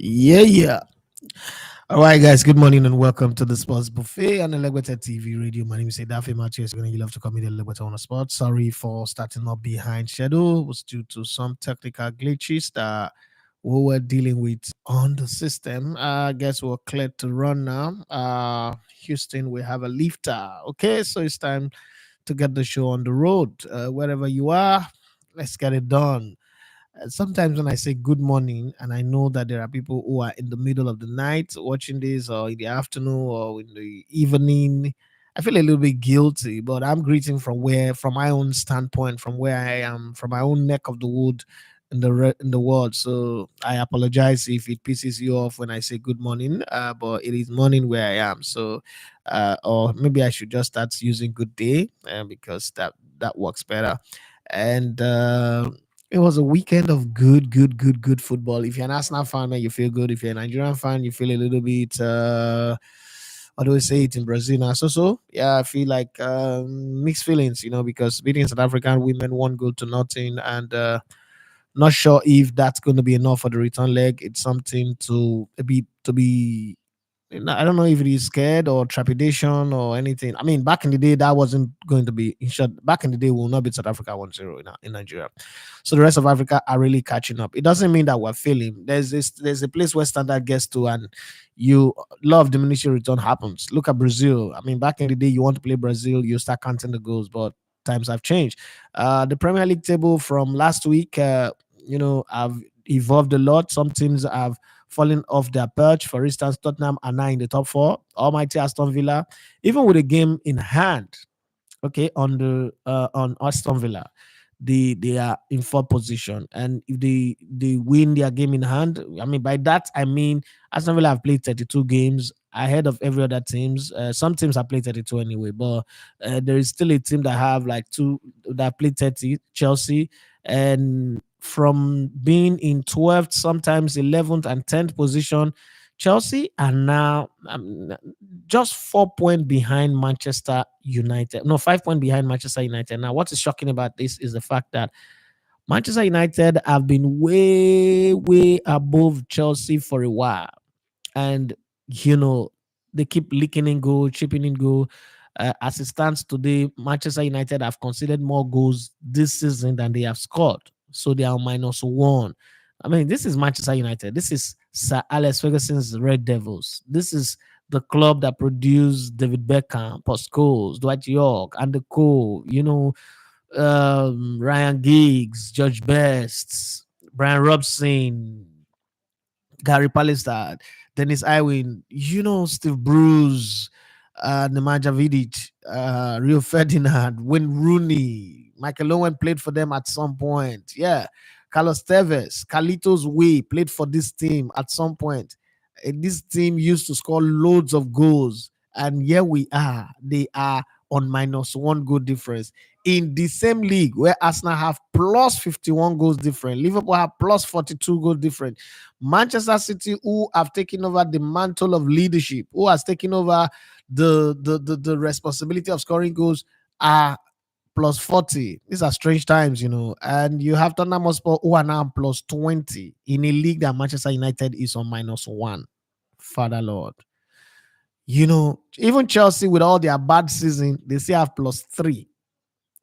Yeah. All right, guys. Good morning and welcome to the Sports Buffet on the Legbeta TV radio. My name is Daffy Matthews. You love to call me the Legbeta on the spot. Sorry for starting up behind schedule. It was due to some technical glitches that we were dealing with on the system. I guess we're clear to run now. Houston, we have a lifter. Okay, so it's time to get the show on the road. Wherever you are, let's get it done. Sometimes when I say good morning, and I know that there are people who are in the middle of the night watching this, or in the afternoon, or in the evening, I feel a little bit guilty. But I'm greeting from my own standpoint, from where I am, from my own neck of the wood in the world. So I apologize if it pisses you off when I say good morning, but it is morning where I am. So, or maybe I should just start using good day, because that works better. And it was a weekend of good football. If you're an Arsenal fan, man, you feel good. If you're a Nigerian fan, you feel a little bit. How do we say it in Brazil now? So. Yeah, I feel like mixed feelings, because beating South African women 1 goal to nothing, and not sure if that's going to be enough for the return leg. It's something to be I don't know if it is scared or trepidation or anything. I mean, back in the day, that wasn't going to be in short. Back in the day, we will not beat South Africa 1-0 in Nigeria. So the rest of Africa are really catching up. It doesn't mean that we're failing. There's a place where standard gets to, and you love diminishing return happens. Look at Brazil. I mean, back in the day, you want to play Brazil, you start counting the goals, but times have changed. The Premier League table from last week, have evolved a lot. Some teams have falling off their perch. For instance, Tottenham are now in the top four. Almighty Aston Villa, even with a game in hand, okay, on Aston Villa, they are in fourth position. And if they win their game in hand, I mean by that I mean Aston Villa have played 32 games ahead of every other teams. Some teams have played 32 anyway, but there is still a team that have like two that played 30, Chelsea, and from being in 12th, sometimes 11th and 10th position, Chelsea are now just 4 points behind Manchester United. No, 5 points behind Manchester United. Now, what is shocking about this is the fact that Manchester United have been way above Chelsea for a while. And, you know, they keep leaking in goal, chipping in goal. As it stands today, Manchester United have conceded more goals this season than they have scored. So they are -1. I mean, this is Manchester United. This is Sir Alex Ferguson's Red Devils. This is the club that produced David Beckham, Paul Scholes, Dwight York, and the co. Ryan Giggs, George Best, Brian Robson, Gary Pallister, Dennis Iwin, Steve Bruce, Nemanja Vidic, Rio Ferdinand, Wayne Rooney, Michael Owen played for them at some point. Yeah. Carlos Tevez, Carlitos Way played for this team at some point. This team used to score loads of goals. And here we are. They are on -1 goal difference in the same league where Arsenal have plus 51 goals different. Liverpool have plus 42 goals different. Manchester City, who have taken over the mantle of leadership, who has taken over the responsibility of scoring goals, are plus 40. These are strange times, And you have Tottenham Hotspur, who are now plus 20 in a league that Manchester United is on -1. Father Lord. Even Chelsea, with all their bad season, they still have plus 3.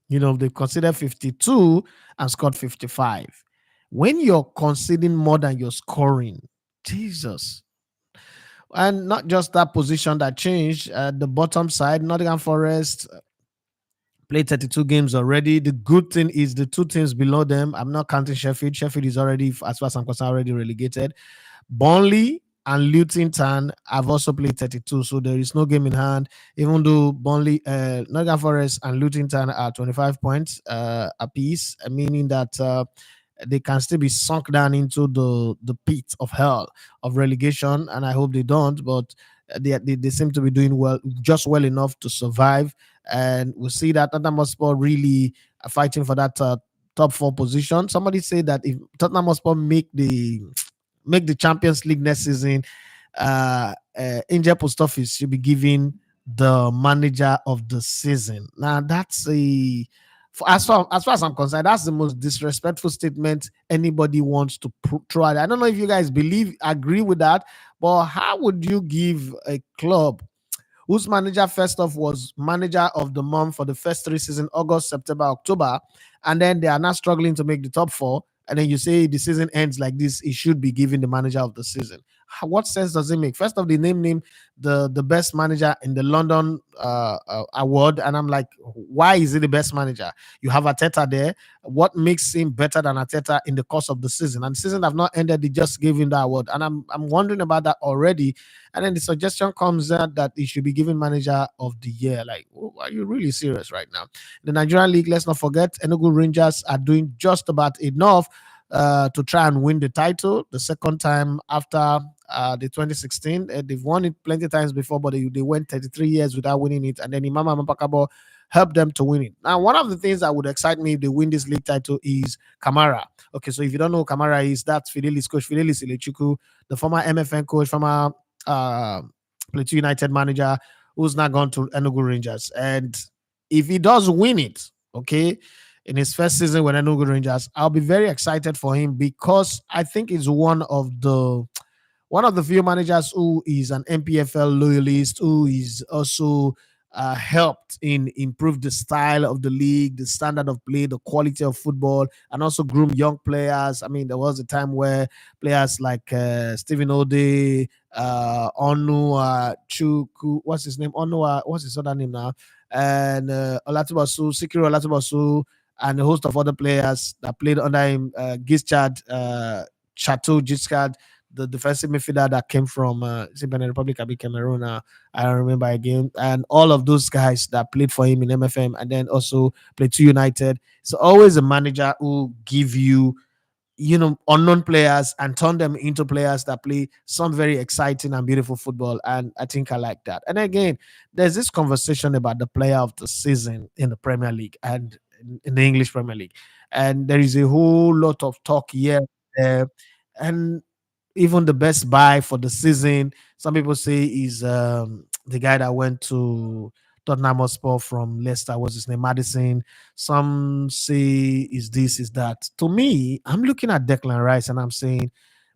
They've considered 52 and scored 55. When you're conceding more than you're scoring, Jesus. And not just that position that changed. At the bottom side, Nottingham Forest played 32 games already. The good thing is the two teams below them, I'm not counting Sheffield. Sheffield is already, as far as I'm concerned, already relegated. Burnley and Luton Town have also played 32, so there is no game in hand. Even though Burnley, Nottingham Forest and Luton Town are 25 points apiece, meaning that they can still be sunk down into the pit of hell of relegation, and I hope they don't. But they seem to be doing well, just well enough to survive, and we'll see that Tottenham Hotspur really are fighting for that top 4 position. Somebody said that if Tottenham Hotspur make the Champions League next season, Angel Post Office should be giving the manager of the season. Now that's a as far as I'm concerned, that's the most disrespectful statement anybody wants to throw out. I don't know if you guys agree with that, but how would you give a club whose manager first off was manager of the month for the first three seasons, August, September, October, and then they are now struggling to make the top four, and then you say the season ends like this, it should be given the manager of the season. What sense does it make? First off, they name the best manager in the London award, and I'm like, why is he the best manager? You have Ateta there. What makes him better than Ateta in the course of the season? And the season have not ended; they just gave him that award, and I'm wondering about that already. And then the suggestion comes out that he should be given manager of the year. Like, oh, are you really serious right now? The Nigerian League, let's not forget, Enugu Rangers are doing just about enough to try and win the title the second time after the 2016. They've won it plenty times before, but they went 33 years without winning it. And then Imama Mapakabo helped them to win it. Now, one of the things that would excite me if they win this league title is Kamara. Okay, so if you don't know who Kamara is, that's Fidelis coach, Fidelis Ilechukwu, the former MFN coach, former uh, Plateau United manager, who's now gone to Enugu Rangers. And if he does win it, okay, in his first season with Enugu Rangers, I'll be very excited for him because I think he's one of the few managers who is an MPFL loyalist, who is also helped in improve the style of the league, the standard of play, the quality of football, and also groom young players. I mean, there was a time where players like Stephen Ode, Onu Chuku, what's his name? Onu, what's his other name now? And Olatubasu, Sikiru Olatubasu, and a host of other players that played under him, Gischad, Chateau Gischad, the defensive midfielder that came from Benin Republic, Abi Cameroon. I don't remember again, and all of those guys that played for him in MFM, and then also played to United. So always a manager who give you unknown players and turn them into players that play some very exciting and beautiful football. And I think I like that. And again, there's this conversation about the player of the season in the Premier League and in the English Premier League, and there is a whole lot of talk here, there, and even the best buy for the season, some people say is the guy that went to Tottenham Hotspur from Leicester. What's his name? Madison. Some say is this, is that. To me, I'm looking at Declan Rice and I'm saying,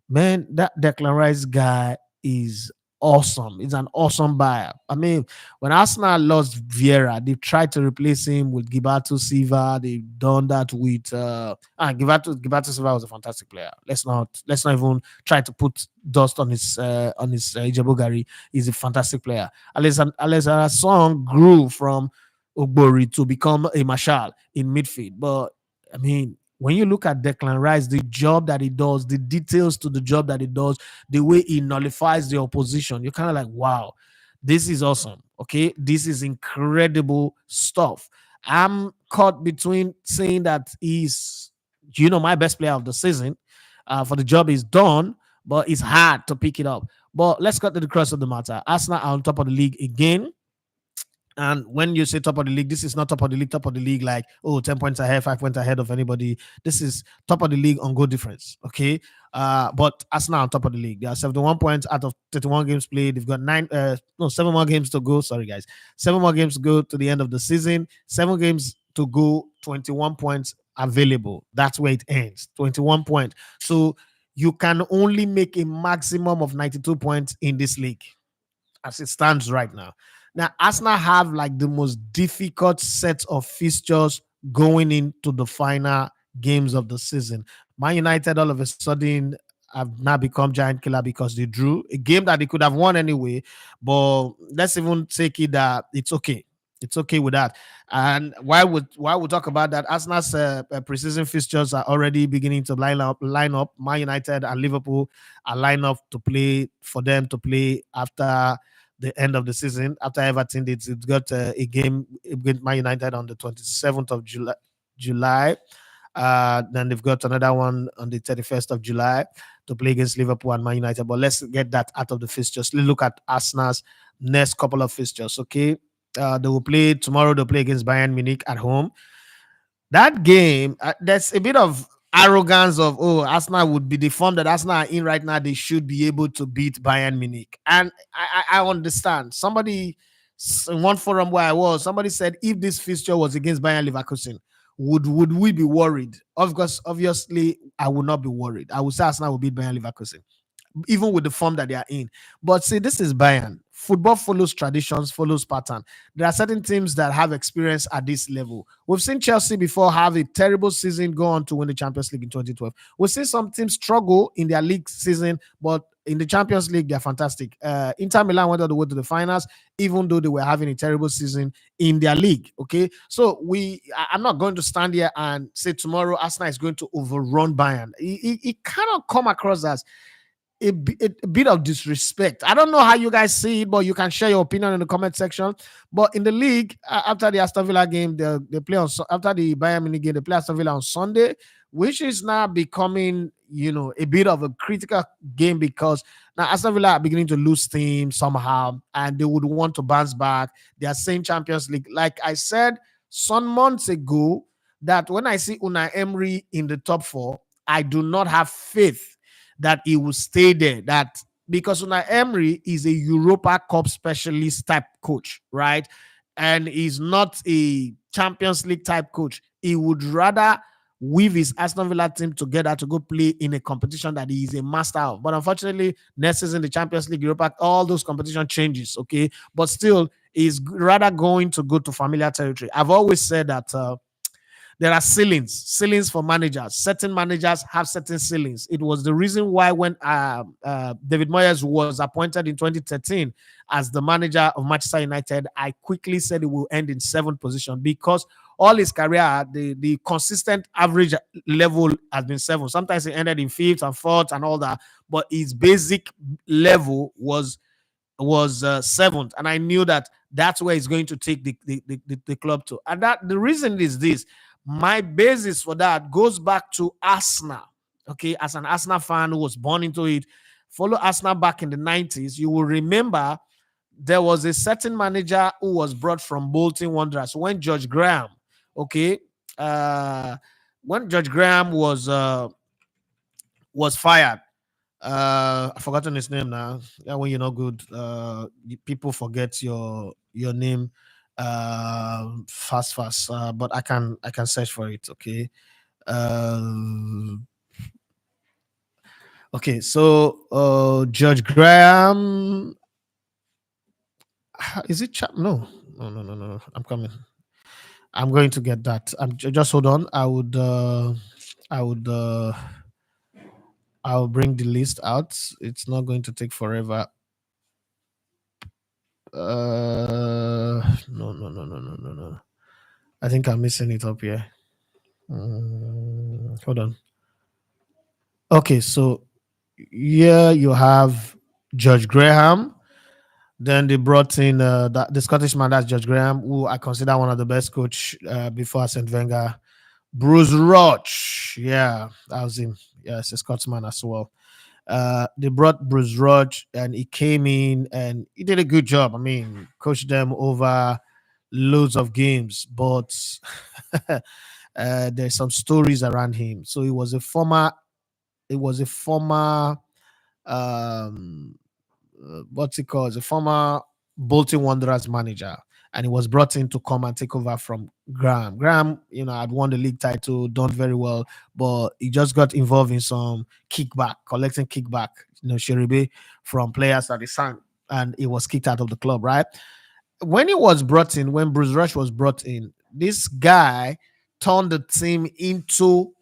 man, that Declan Rice guy is awesome. He's an awesome buyer. I mean, when Arsenal lost Vieira, they tried to replace him with Gilberto Silva. They've done that with Gilberto Silva was a fantastic player. Let's not even try to put dust on his Ijebogari. He's a fantastic player. Alexander Song grew from Ogbori to become a marshal in midfield, but I mean, when you look at Declan Rice, the job that he does, the details to the job that he does, the way he nullifies the opposition, you're kind of like, wow, this is awesome. Okay, this is incredible stuff. I'm caught between saying that he's, my best player of the season for the job he's done, but it's hard to pick it up. But let's cut to the crux of the matter. Arsenal are on top of the league again. And when you say top of the league, this is not top of the league like, oh, 10 points ahead, 5 points ahead of anybody. This is top of the league on goal difference. Okay. But Arsenal on top of the league. They are 71 points out of 31 games played. They've got 7 more games to go. Sorry, guys. 7 more games to go to the end of the season. 7 games to go, 21 points available. That's where it ends. 21 points. So you can only make a maximum of 92 points in this league as it stands right now. Now, Arsenal have like the most difficult set of fixtures going into the final games of the season. Man United all of a sudden have now become giant killer because they drew a game that they could have won anyway. But let's even take it that it's okay. It's okay with that. And why we talk about that, Arsenal's preseason fixtures are already beginning to line up. Man United and Liverpool are lined up to play for them to play after the end of the season. After Everton, it's got a game against Man United on the 27th of July. Then they've got another one on the 31st of July to play against Liverpool and Man United. But let's get that out of the fixtures. Let's look at Arsenal's next couple of fixtures. Okay. They will play tomorrow. They'll play against Bayern Munich at home. That game, there's a bit of arrogance of, oh, Arsenal would be the form that Arsenal are in right now. They should be able to beat Bayern Munich. And I understand. Somebody, in one forum where I was, somebody said if this fixture was against Bayern Leverkusen, would we be worried? Of course, obviously, I would not be worried. I would say Arsenal will beat Bayern Leverkusen, even with the form that they are in. But see, this is Bayern. Football follows traditions, follows pattern. There are certain teams that have experience at this level. We've seen Chelsea before have a terrible season, go on to win the Champions League in 2012. We've seen some teams struggle in their league season, but in the Champions League, they're fantastic. Inter Milan went all the way to the finals, even though they were having a terrible season in their league. Okay, so I'm not going to stand here and say tomorrow Arsenal is going to overrun Bayern. It cannot come across as a bit of disrespect. I don't know how you guys see it, but you can share your opinion in the comment section. But in the league, after the Aston Villa game, they play on after the Bayern Munich game, they play Aston Villa on Sunday, which is now becoming a bit of a critical game because now Aston Villa are beginning to lose steam somehow, and they would want to bounce back. They are saying Champions League, like I said some months ago, that when I see Unai Emery in the top four, I do not have faith that he will stay there. That because Unai Emery is a Europa Cup specialist type coach, right? And he's not a Champions League type coach. He would rather weave his Aston Villa team together to go play in a competition that he is a master of. But unfortunately, next season, the Champions League, Europa, all those competition changes, okay? But still, he's rather going to go to familiar territory. I've always said that there are ceilings for managers. Certain managers have certain ceilings. It was the reason why when David Moyes was appointed in 2013 as the manager of Manchester United, I quickly said it will end in 7th position because all his career, the consistent average level has been 7. Sometimes he ended in 5th and 4th and all that, but his basic level was 7th, and I knew that that's where he's going to take the club to. And that the reason is this: my basis for that goes back to Arsenal. Okay, as an Arsenal fan who was born into it, follow Arsenal back in the 90s, you will remember there was a certain manager who was brought from Bolton Wanderers when George Graham, okay, when George Graham was fired. I've forgotten his name now. Yeah, when you're not good, people forget your name fast. But I can search for it. Okay. Okay. So George Graham, is it No. I'm coming. I'm going to get that. Just hold on. I'll bring the list out. It's not going to take forever. No. I think I'm missing it up here. Hold on. Okay, so here you have George Graham. Then they brought in the Scottish man, that's George Graham, who I consider one of the best coach before St. Wenger. Bruce Roach. Yeah, that was him. Yeah, it's a Scotsman as well. They brought Bruce Roach and he came in and he did a good job. I mean, coached them over loads of games, but there's some stories around him. So it was a former um what's it called? A former Bolton Wanderers manager, and he was brought in to come and take over from Graham. Graham, had won the league title, done very well, but he just got involved in some collecting kickback, Sheribe from players that he signed, and he was kicked out of the club, right? When Bruce Rush was brought in, this guy turned the team into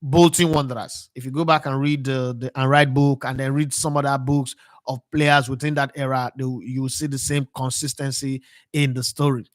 Bolton Wanderers. If you go back and read the and write book and then read some other books of players within that era, you will see the same consistency in the story.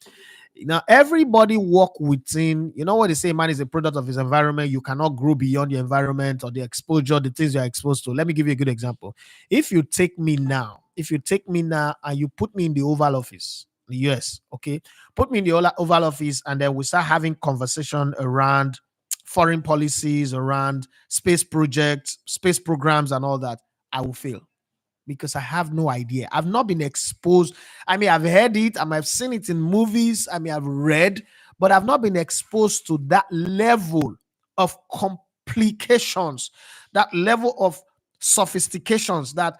Now, everybody walk within, what they say, man is a product of his environment. You cannot grow beyond the environment or the exposure, the things you're exposed to. Let me give you a good example. If you take me now and you put me in the Oval Office, the US, okay, put me in the Oval Office and then we start having conversation around foreign policies, around space projects, space programs and all that, I will fail because I have no idea. I've not been exposed. I mean, I've heard it, I might have seen it in movies, I mean, I've read, but I've not been exposed to that level of complications, that level of sophistications that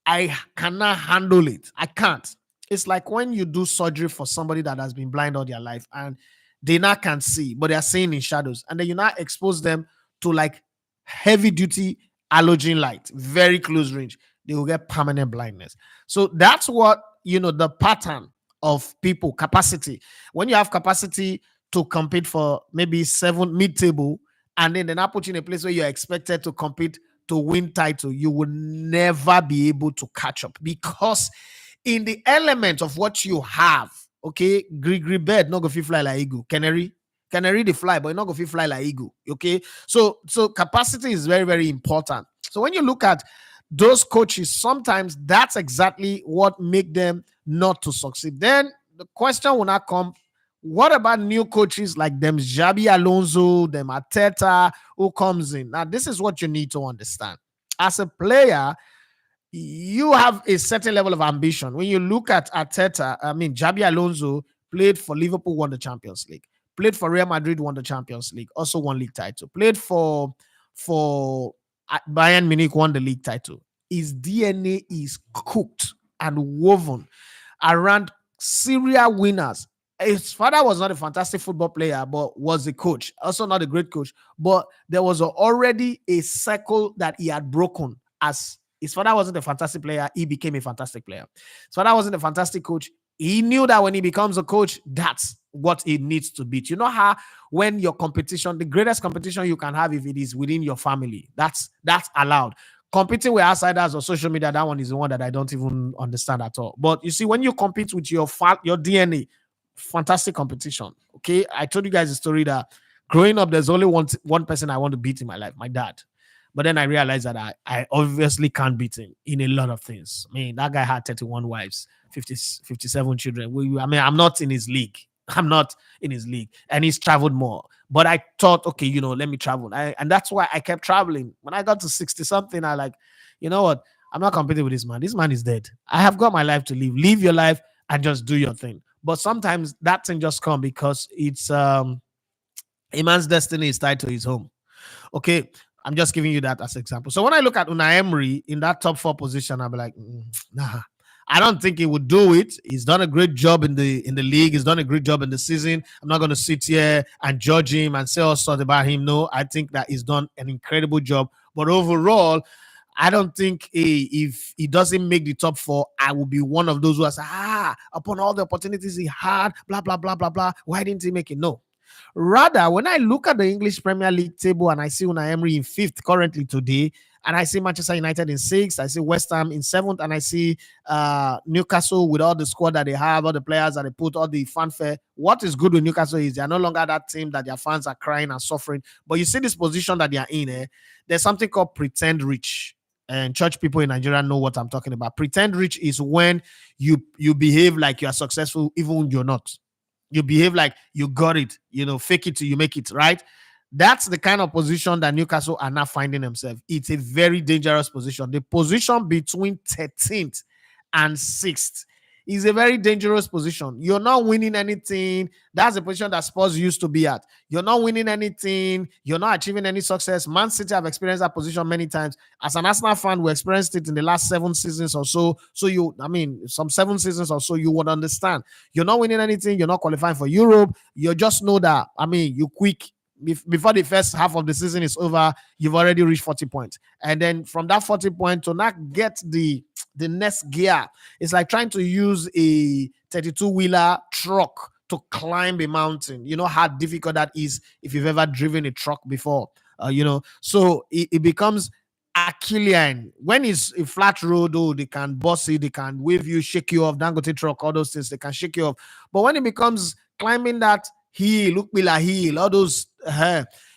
I cannot handle it. I can't. It's like when you do surgery for somebody that has been blind all their life and they now can see, but they are seeing in shadows. And then you now expose them to like heavy duty halogen light, very close range. They will get permanent blindness. So that's what, the pattern of people capacity. When you have capacity to compete for maybe 7 mid-table, and then they now put you in a place where you're expected to compete to win title, you will never be able to catch up, because in the element of what you have, okay, gree bird not go fit fly like eagle, canary the fly, but not go fit fly like eagle. Okay, so capacity is very, very important. So when you look at those coaches, sometimes that's exactly what make them not to succeed. Then the question will not come, what about new coaches like them Xabi, Alonso, them Arteta, who comes in? Now, this is what you need to understand. As a player, you have a certain level of ambition. When you look at Arteta, Xabi Alonso played for Liverpool, won the Champions League. Played for Real Madrid, won the Champions League. Also won league title. Played for Bayern Munich, won the league title. His DNA is cooked and woven around serial winners. His father was not a fantastic football player, but was a coach. Also not a great coach. But there was already a circle that he had broken. As his father wasn't a fantastic player, he became a fantastic player. His father wasn't a fantastic coach. He knew that when he becomes a coach, that's what he needs to beat. You know how when your competition, the greatest competition you can have, if it is within your family, that's allowed. Competing with outsiders or social media, that one is the one that I don't even understand at all. But you see, when you compete with your DNA, fantastic competition. Okay, I told you guys a story that growing up, there's only one person I want to beat in my life, my dad. But then I realized that I obviously can't beat him in a lot of things. I mean, that guy had 31 wives, 57 children. I'm not in his league. I'm not in his league. And he's traveled more. But I thought, okay, let me travel. And that's why I kept traveling. When I got to 60 something, I like, you know what? I'm not competing with this man. This man is dead. I have got my life to live. Live your life and just do your thing. But sometimes that thing just comes because it's a man's destiny is tied to his home. Okay, I'm just giving you that as an example. So when I look at Unai Emery in that top 4 position, I'll be like, nah, I don't think he would do it. He's done a great job in the league. He's done a great job in the season. I'm not going to sit here and judge him and say all sorts about him. No, I think that he's done an incredible job. But overall, I don't think if he doesn't make the top 4, I will be one of those who are saying, upon all the opportunities he had, blah, blah, blah, blah, blah, why didn't he make it? No. Rather, when I look at the English Premier League table and I see Unai Emery in 5th currently today, and I see Manchester United in 6th, I see West Ham in 7th, and I see Newcastle with all the squad that they have, all the players that they put, all the fanfare. What is good with Newcastle is they are no longer that team that their fans are crying and suffering. But you see this position that they are in, there's something called pretend rich. And church people in Nigeria know what I'm talking about. Pretend rich is when you behave like you are successful even when you're not. You behave like you got it, fake it till you make it, right? That's the kind of position that Newcastle are now finding themselves. It's a very dangerous position. The position between 13th and 6th is a very dangerous position. You're not winning anything. That's the position that Spurs used to be at. You're not winning anything. You're not achieving any success. Man City have experienced that position many times. As an Arsenal fan, we experienced it in the last 7 seasons or so. Some 7 seasons or so, you would understand. You're not winning anything. You're not qualifying for Europe. You just know that, you quick. Before the first half of the season is over, you've already reached 40 points. And then from that 40 points to not get the next gear, it's like trying to use a 32-wheeler truck to climb a mountain. You know how difficult that is if you've ever driven a truck before. So it becomes Achillean. When it's a flat road, they can boss it, they can wave you, shake you off, Dangote truck, all those things, they can shake you off. But when it becomes climbing that hill, look me like hill, all those,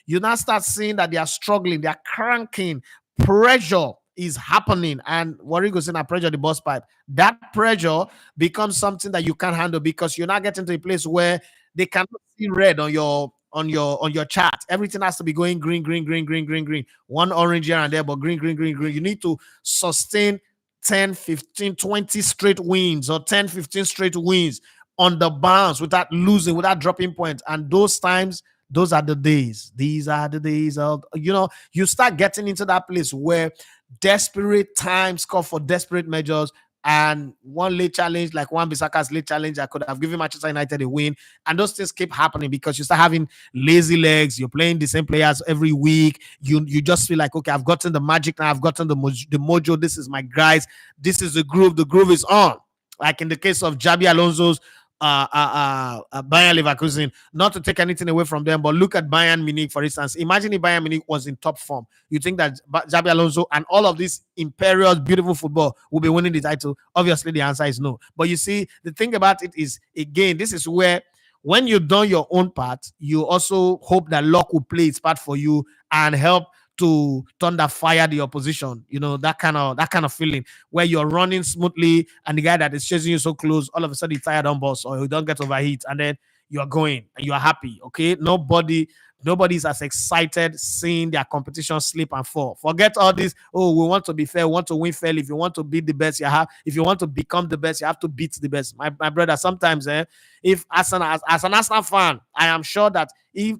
you now start seeing that they are struggling, they are cranking, pressure is happening, and Warrior goes in and pressure the bus pipe. That pressure becomes something that you can't handle because you're not getting to a place where they cannot see red on your chart. Everything has to be going green, green, green, green, green, green. One orange here and there, but green, green, green, green. You need to sustain 10, 15, 20 straight wins or 10, 15 straight wins on the bounce without losing, without dropping points. And those times, those are the days. These are the days of, you start getting into that place where desperate times call for desperate measures and one late challenge, like one Bissaka's late challenge, I could have given Manchester United a win. And those things keep happening because you start having lazy legs. You're playing the same players every week. You just feel like, okay, I've gotten the magic now. I've gotten the mojo. This is my guys. This is the groove. The groove is on. Like in the case of Xabi Alonso's Bayern Leverkusen, not to take anything away from them, but look at Bayern Munich, for instance. Imagine if Bayern Munich was in top form. You think that Xabi Alonso and all of this imperial, beautiful football will be winning the title? Obviously, the answer is no. But you see, the thing about it is, again, this is where when you've done your own part, you also hope that luck will play its part for you and help to thunder fire the opposition. You know, that kind of feeling where you're running smoothly and the guy that is chasing you so close, all of a sudden he's tired on boss or you don't get overheat, and then you are going and you are happy. Okay, nobody's as excited seeing their competition slip and fall. Forget all this. Oh, we want to be fair, we want to win fairly. If you want to beat the best, if you want to become the best, you have to beat the best. My brother, sometimes if as an Arsenal fan, I am sure that if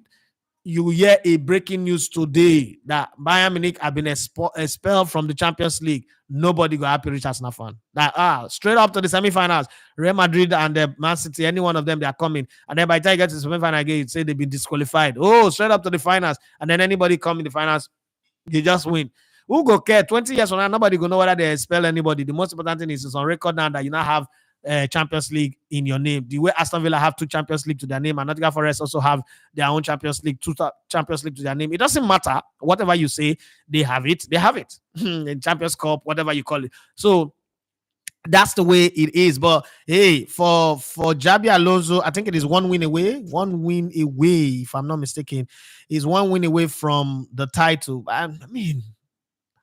you hear a breaking news today that Bayern Munich have been expelled from the Champions League, nobody go happy reach Arsenal fan. That straight up to the semifinals, Real Madrid and the Man City, any one of them, they are coming. And then by the time you get to the semifinal again, you say they've been disqualified. Oh, straight up to the finals. And then anybody come in the finals, you just win. Who go care? 20 years from now, nobody go know whether they expel anybody. The most important thing is it's on record now that you now have Champions League in your name. The way Aston Villa have 2 Champions League to their name, and Nottingham Forest also have their own Champions League, 2 Champions League to their name. It doesn't matter. Whatever you say, they have it. They have it. In Champions Cup, whatever you call it. So that's the way it is. But hey, for Xabi Alonso, I think it is 1 win away. 1 win away, if I'm not mistaken, is 1 win away from the title. I mean,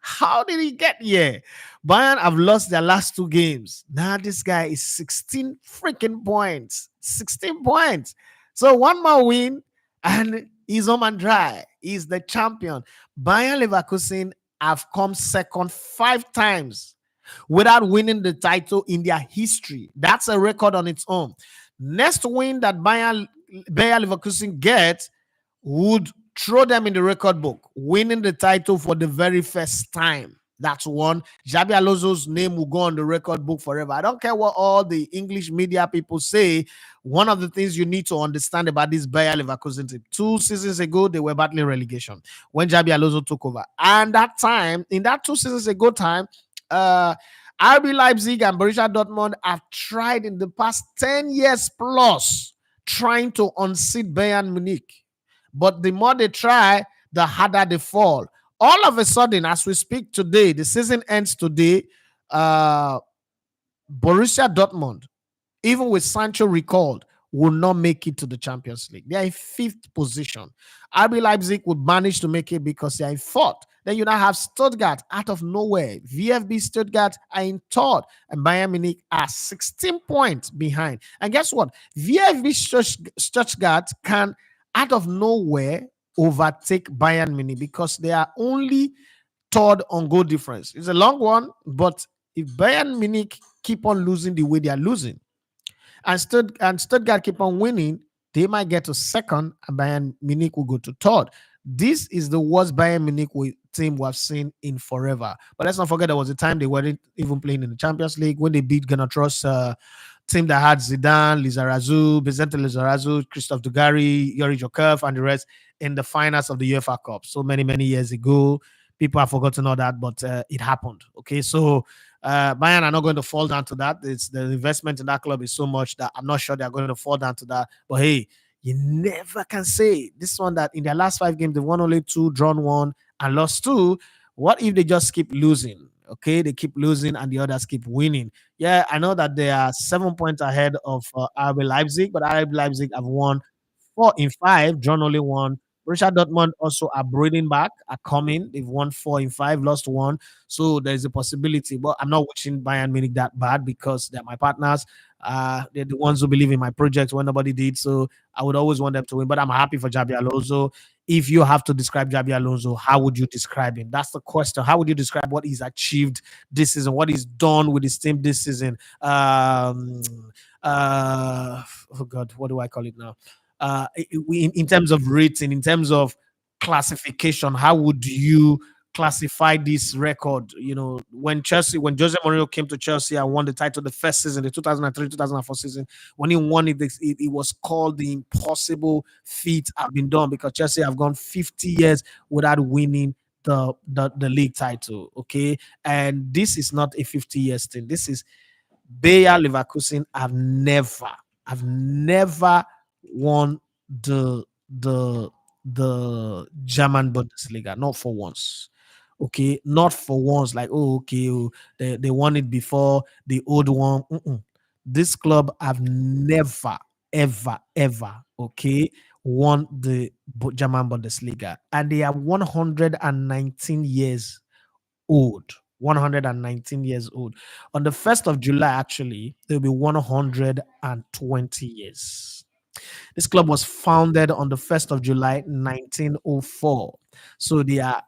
how did he get here? Bayern have lost their last 2 games. Now this guy is 16 freaking points. 16 points. So 1 more win and he's home and dry. He's the champion. Bayern Leverkusen have come second 5 times without winning the title in their history. That's a record on its own. Next win that Bayern Leverkusen gets would throw them in the record book, winning the title for the very first time. That's one. Xabi Alonso's name will go on the record book forever. I don't care what all the English media people say. One of the things you need to understand about this Bayer Leverkusen team, 2 seasons ago, they were battling relegation when Xabi Alonso took over. And that time, in that 2 seasons ago time, RB Leipzig and Borussia Dortmund have tried in the past 10 years plus trying to unseat Bayern Munich. But the more they try, the harder they fall. All of a sudden, as we speak today, the season ends today. Borussia Dortmund, even with Sancho recalled, will not make it to the Champions League. They are in 5th position. RB Leipzig would manage to make it because they are in 4th. Then you now have Stuttgart out of nowhere. VfB Stuttgart are in 3rd. And Bayern Munich are 16 points behind. And guess what? VfB Stuttgart can, out of nowhere, overtake Bayern Munich because they are only 3rd on goal difference. It's a long one, but if Bayern Munich keep on losing the way they are losing, and Stuttgart keep on winning, they might get to 2nd, and Bayern Munich will go to 3rd. This is the worst Bayern Munich team we have seen in forever. But let's not forget there was a time they weren't even playing in the Champions League when they beat Galatasaray team that had Zidane, Lizarazu, Vicente Lizarazu, Christophe Dugarry, Yuri Jokovic, and the rest in the finals of the UEFA Cup. So many, many years ago. People have forgotten all that, but it happened. Okay, so Bayern are not going to fall down to that. It's the investment in that club is so much that I'm not sure they're going to fall down to that. But hey, you never can say this one that in their last 5 games, they won only 2, drawn 1, and lost 2. What if they just keep losing? Okay, they keep losing and the others keep winning. Yeah, I know that they are 7 points ahead of RB Leipzig, but RB Leipzig have won 4 in 5, drawn only 1. Borussia Dortmund also are breathing back, are coming. They've won 4 in 5, lost 1. So there's a possibility. But I'm not wishing Bayern Munich that bad because they're my partners. They're the ones who believe in my project when nobody did. So I would always want them to win. But I'm happy for Xabi Alonso. If you have to describe Xabi Alonso, how would you describe him? That's the question. How would you describe what he's achieved this season, what he's done with his team this season? Oh God, what do I call it now? In terms of rating, in terms of classification, how would you classify this record. When Jose Mourinho came to Chelsea and won the title the first season, the 2003-2004 season, when he won it, it was called the impossible feat have been done because Chelsea have gone 50 years without winning the league title. Okay, and this is not a 50 years thing. This is Bayer Leverkusen have never won the the the German Bundesliga, not for once. Okay, not for once. Like, oh, okay, oh, they won it before the old one. Mm-mm. This club have never, ever, ever, okay, won the German Bundesliga, and they are 119 years old. 119 years old. On the 1st of July, actually, they'll be 120 years. This club was founded on the 1st of July 1904. So they are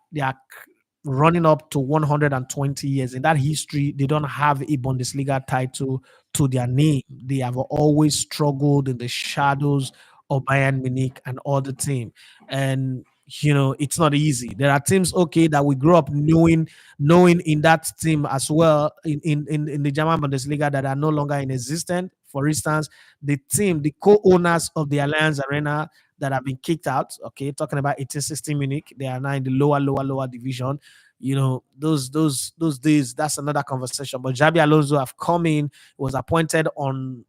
running up to 120 years. In that history, they don't have a Bundesliga title to their name. They have always struggled in the shadows of Bayern Munich and all the team. And it's not easy. There are teams, okay, that we grew up knowing in that team as well in the German Bundesliga that are no longer in existence. For instance, the co-owners of the Allianz Arena that have been kicked out. Okay, talking about 1860 Munich, they are now in the lower division. Those days, that's another conversation. But Xabi Alonso have come in, was appointed in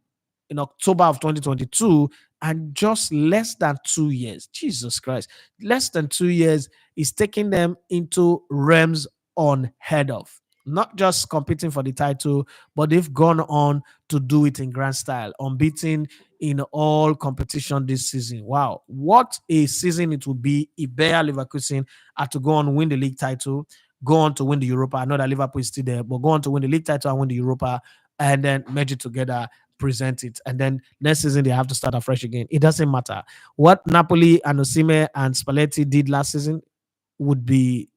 October of 2022, and just less than 2 years, Jesus Christ, less than 2 years is taking them into realms unheard of. Not just competing for the title, but they've gone on to do it in grand style, unbeaten in all competition this season. Wow, what a season it would be if Bayer Leverkusen had to go on win the league title, go on to win the Europa. I know that Liverpool is still there, but go on to win the league title and win the Europa, and then merge it together, present it, and then next season they have to start afresh again. It doesn't matter. What Napoli and Osimhen and Spalletti did last season would be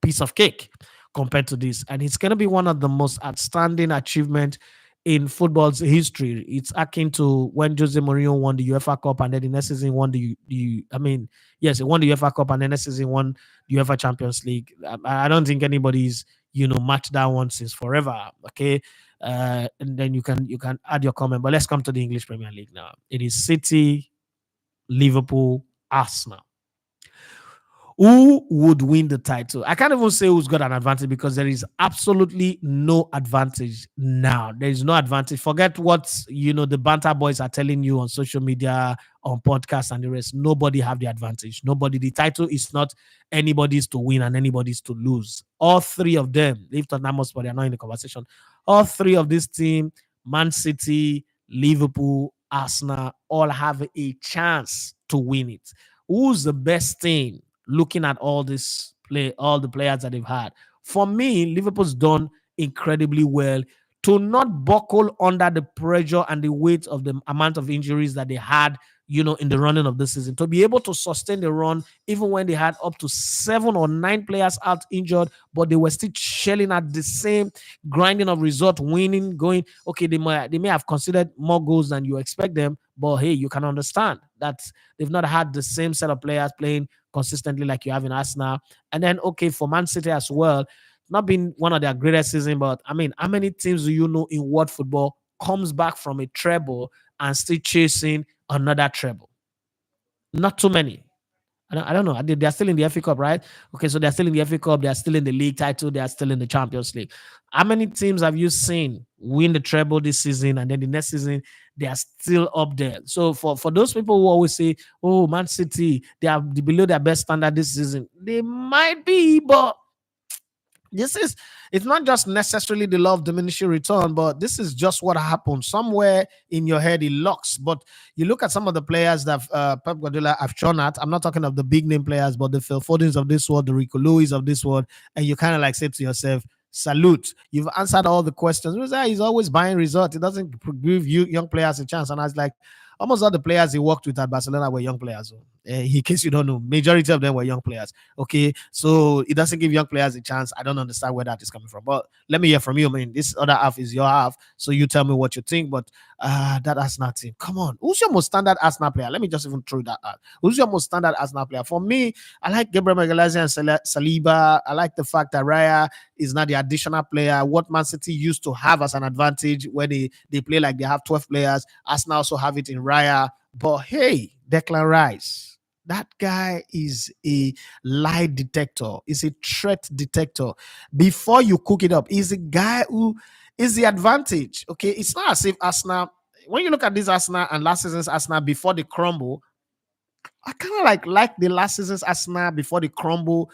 piece of cake compared to this, and it's going to be one of the most outstanding achievements in football's history. It's akin to when Jose Mourinho won the UEFA Cup and then the next season won yes, he won the UEFA Cup and then next season won the UEFA Champions League. I don't think anybody's matched that one since forever. Okay, and then you can add your comment. But let's come to the English Premier League now. It is City, Liverpool, Arsenal. Who would win the title? I can't even say who's got an advantage because there is absolutely no advantage now. There is no advantage. Forget what the banter boys are telling you on social media, on podcasts, and the rest. Nobody have the advantage. Nobody. The title is not anybody's to win and anybody's to lose. All three of them, if Tottenham Hotspur, they are not in the conversation. All three of this team, Man City, Liverpool, Arsenal, all have a chance to win it. Who's the best team? Looking at all the players that they've had. For me, Liverpool's done incredibly well to not buckle under the pressure and the weight of the amount of injuries that they had, in the running of this season. To be able to sustain the run, even when they had up to 7 or 9 players out injured, but they were still shelling at the same grinding of result, winning, going. Okay, they may have considered more goals than you expect them, but hey, you can understand that they've not had the same set of players playing consistently like you have in Arsenal. And then, okay, for Man City as well, not been one of their greatest seasons, but I mean, how many teams do you know in world football comes back from a treble and still chasing another treble? Not too many. I don't know. They're still in the FA Cup, right? Okay, so they're still in the FA Cup. They're still in the league title. They're still in the Champions League. How many teams have you seen win the treble this season and then the next season they are still up there? So for those people who always say, "Oh, Man City, they are below their best standard this season," they might be, but it's not just necessarily the law of diminishing return, but this is just what happens. Somewhere in your head, it locks. But you look at some of the players that Pep Guardiola have shown at. I'm not talking of the big name players, but the Phil Fodens of this world, the Rico Lewis of this world, and you kind of like say to yourself, salute. You've answered all the questions. He's always buying results. He doesn't give you young players a chance. And I was like, almost all the players he worked with at Barcelona were young players. In case you don't know, majority of them were young players. Okay, so it doesn't give young players a chance. I don't understand where that is coming from. But let me hear from you. I mean, this other half is your half, so you tell me what you think. But that Arsenal team. Come on, who's your most standard Arsenal player? Let me just even throw that out. Who's your most standard Arsenal player? For me, I like Gabriel Magalhaes and Saliba. I like the fact that Raya is not the additional player. What Man City used to have as an advantage when they play like they have 12 players, Arsenal also have it in Raya. But hey, Declan Rice, that guy is a lie detector, is a threat detector. Before you cook it up, is a guy who is the advantage. Okay, it's not as if Arsenal, when you look at this Arsenal and last season's Arsenal before the crumble, I kind of like the last season's Arsenal before the crumble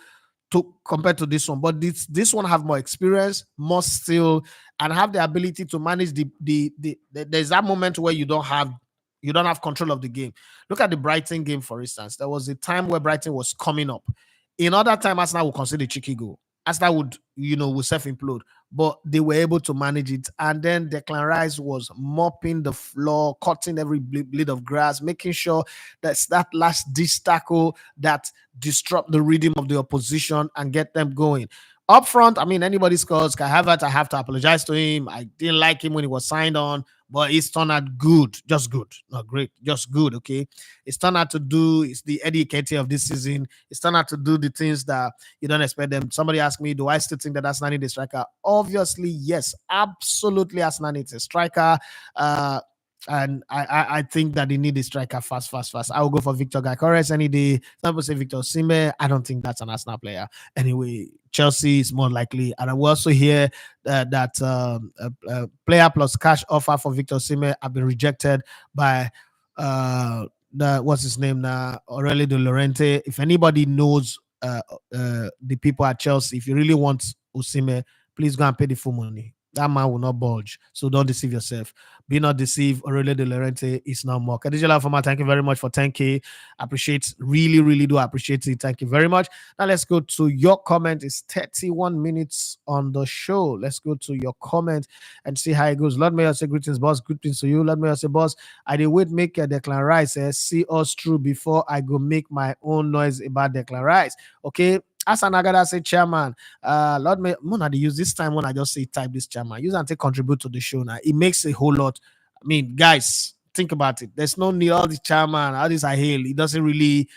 to compared to this one. But this one have more experience, more skill, and have the ability to manage there's that moment where you don't have control of the game. Look at the Brighton game, for instance. There was a time where Brighton was coming up. In other time, Arsenal would consider a cheeky goal. Arsenal would self-implode, but they were able to manage it. And then Declan Rice was mopping the floor, cutting every blade of grass, making sure that's that last dish tackle that disrupt the rhythm of the opposition and get them going. Up front, I mean, anybody scores. Kai Havertz, I have to apologize to him. I didn't like him when he was signed on, but he's turned out good, just good, not great, just good. Okay, it's turned out to do. It's the Eddie Nketiah of this season. It's turned out to do the things that you don't expect them. Somebody asked me, do I still think that Arsenal need a striker? Obviously, yes, absolutely. Arsenal needs a striker. And I think that they need a striker fast. I will go for Victor Gyökeres any day. Some people say Victor Osimhen. I don't think that's an Arsenal player. Anyway, Chelsea is more likely. And I will also hear that player plus cash offer for Victor Osimhen have been rejected by what's his name now, Aurelio De Laurentiis. If anybody knows the people at Chelsea, if you really want Osimhen, please go and pay the full money. That man will not budge. So don't deceive yourself. Be not deceived. Aurelio De Laurentiis is no more. Kadijala Fama, thank you very much for 10K. Appreciate, really do appreciate it. Thank you very much. Now let's go to your comment. It's 31 minutes on the show. Let's go to your comment and see how it goes. Lord Mayor say greetings, boss. Greetings to you. Lord Mayor say, boss, I did wait make Declan Rice see us through before I go make my own noise about Declan Rice. Okay. As Anagada say, chairman, Lord, Mona, they use this time when I just say type this chairman. Use and take contribute to the show now. It makes a whole lot. I mean, guys, think about it. There's no need all this chairman, all this I hail. It doesn't really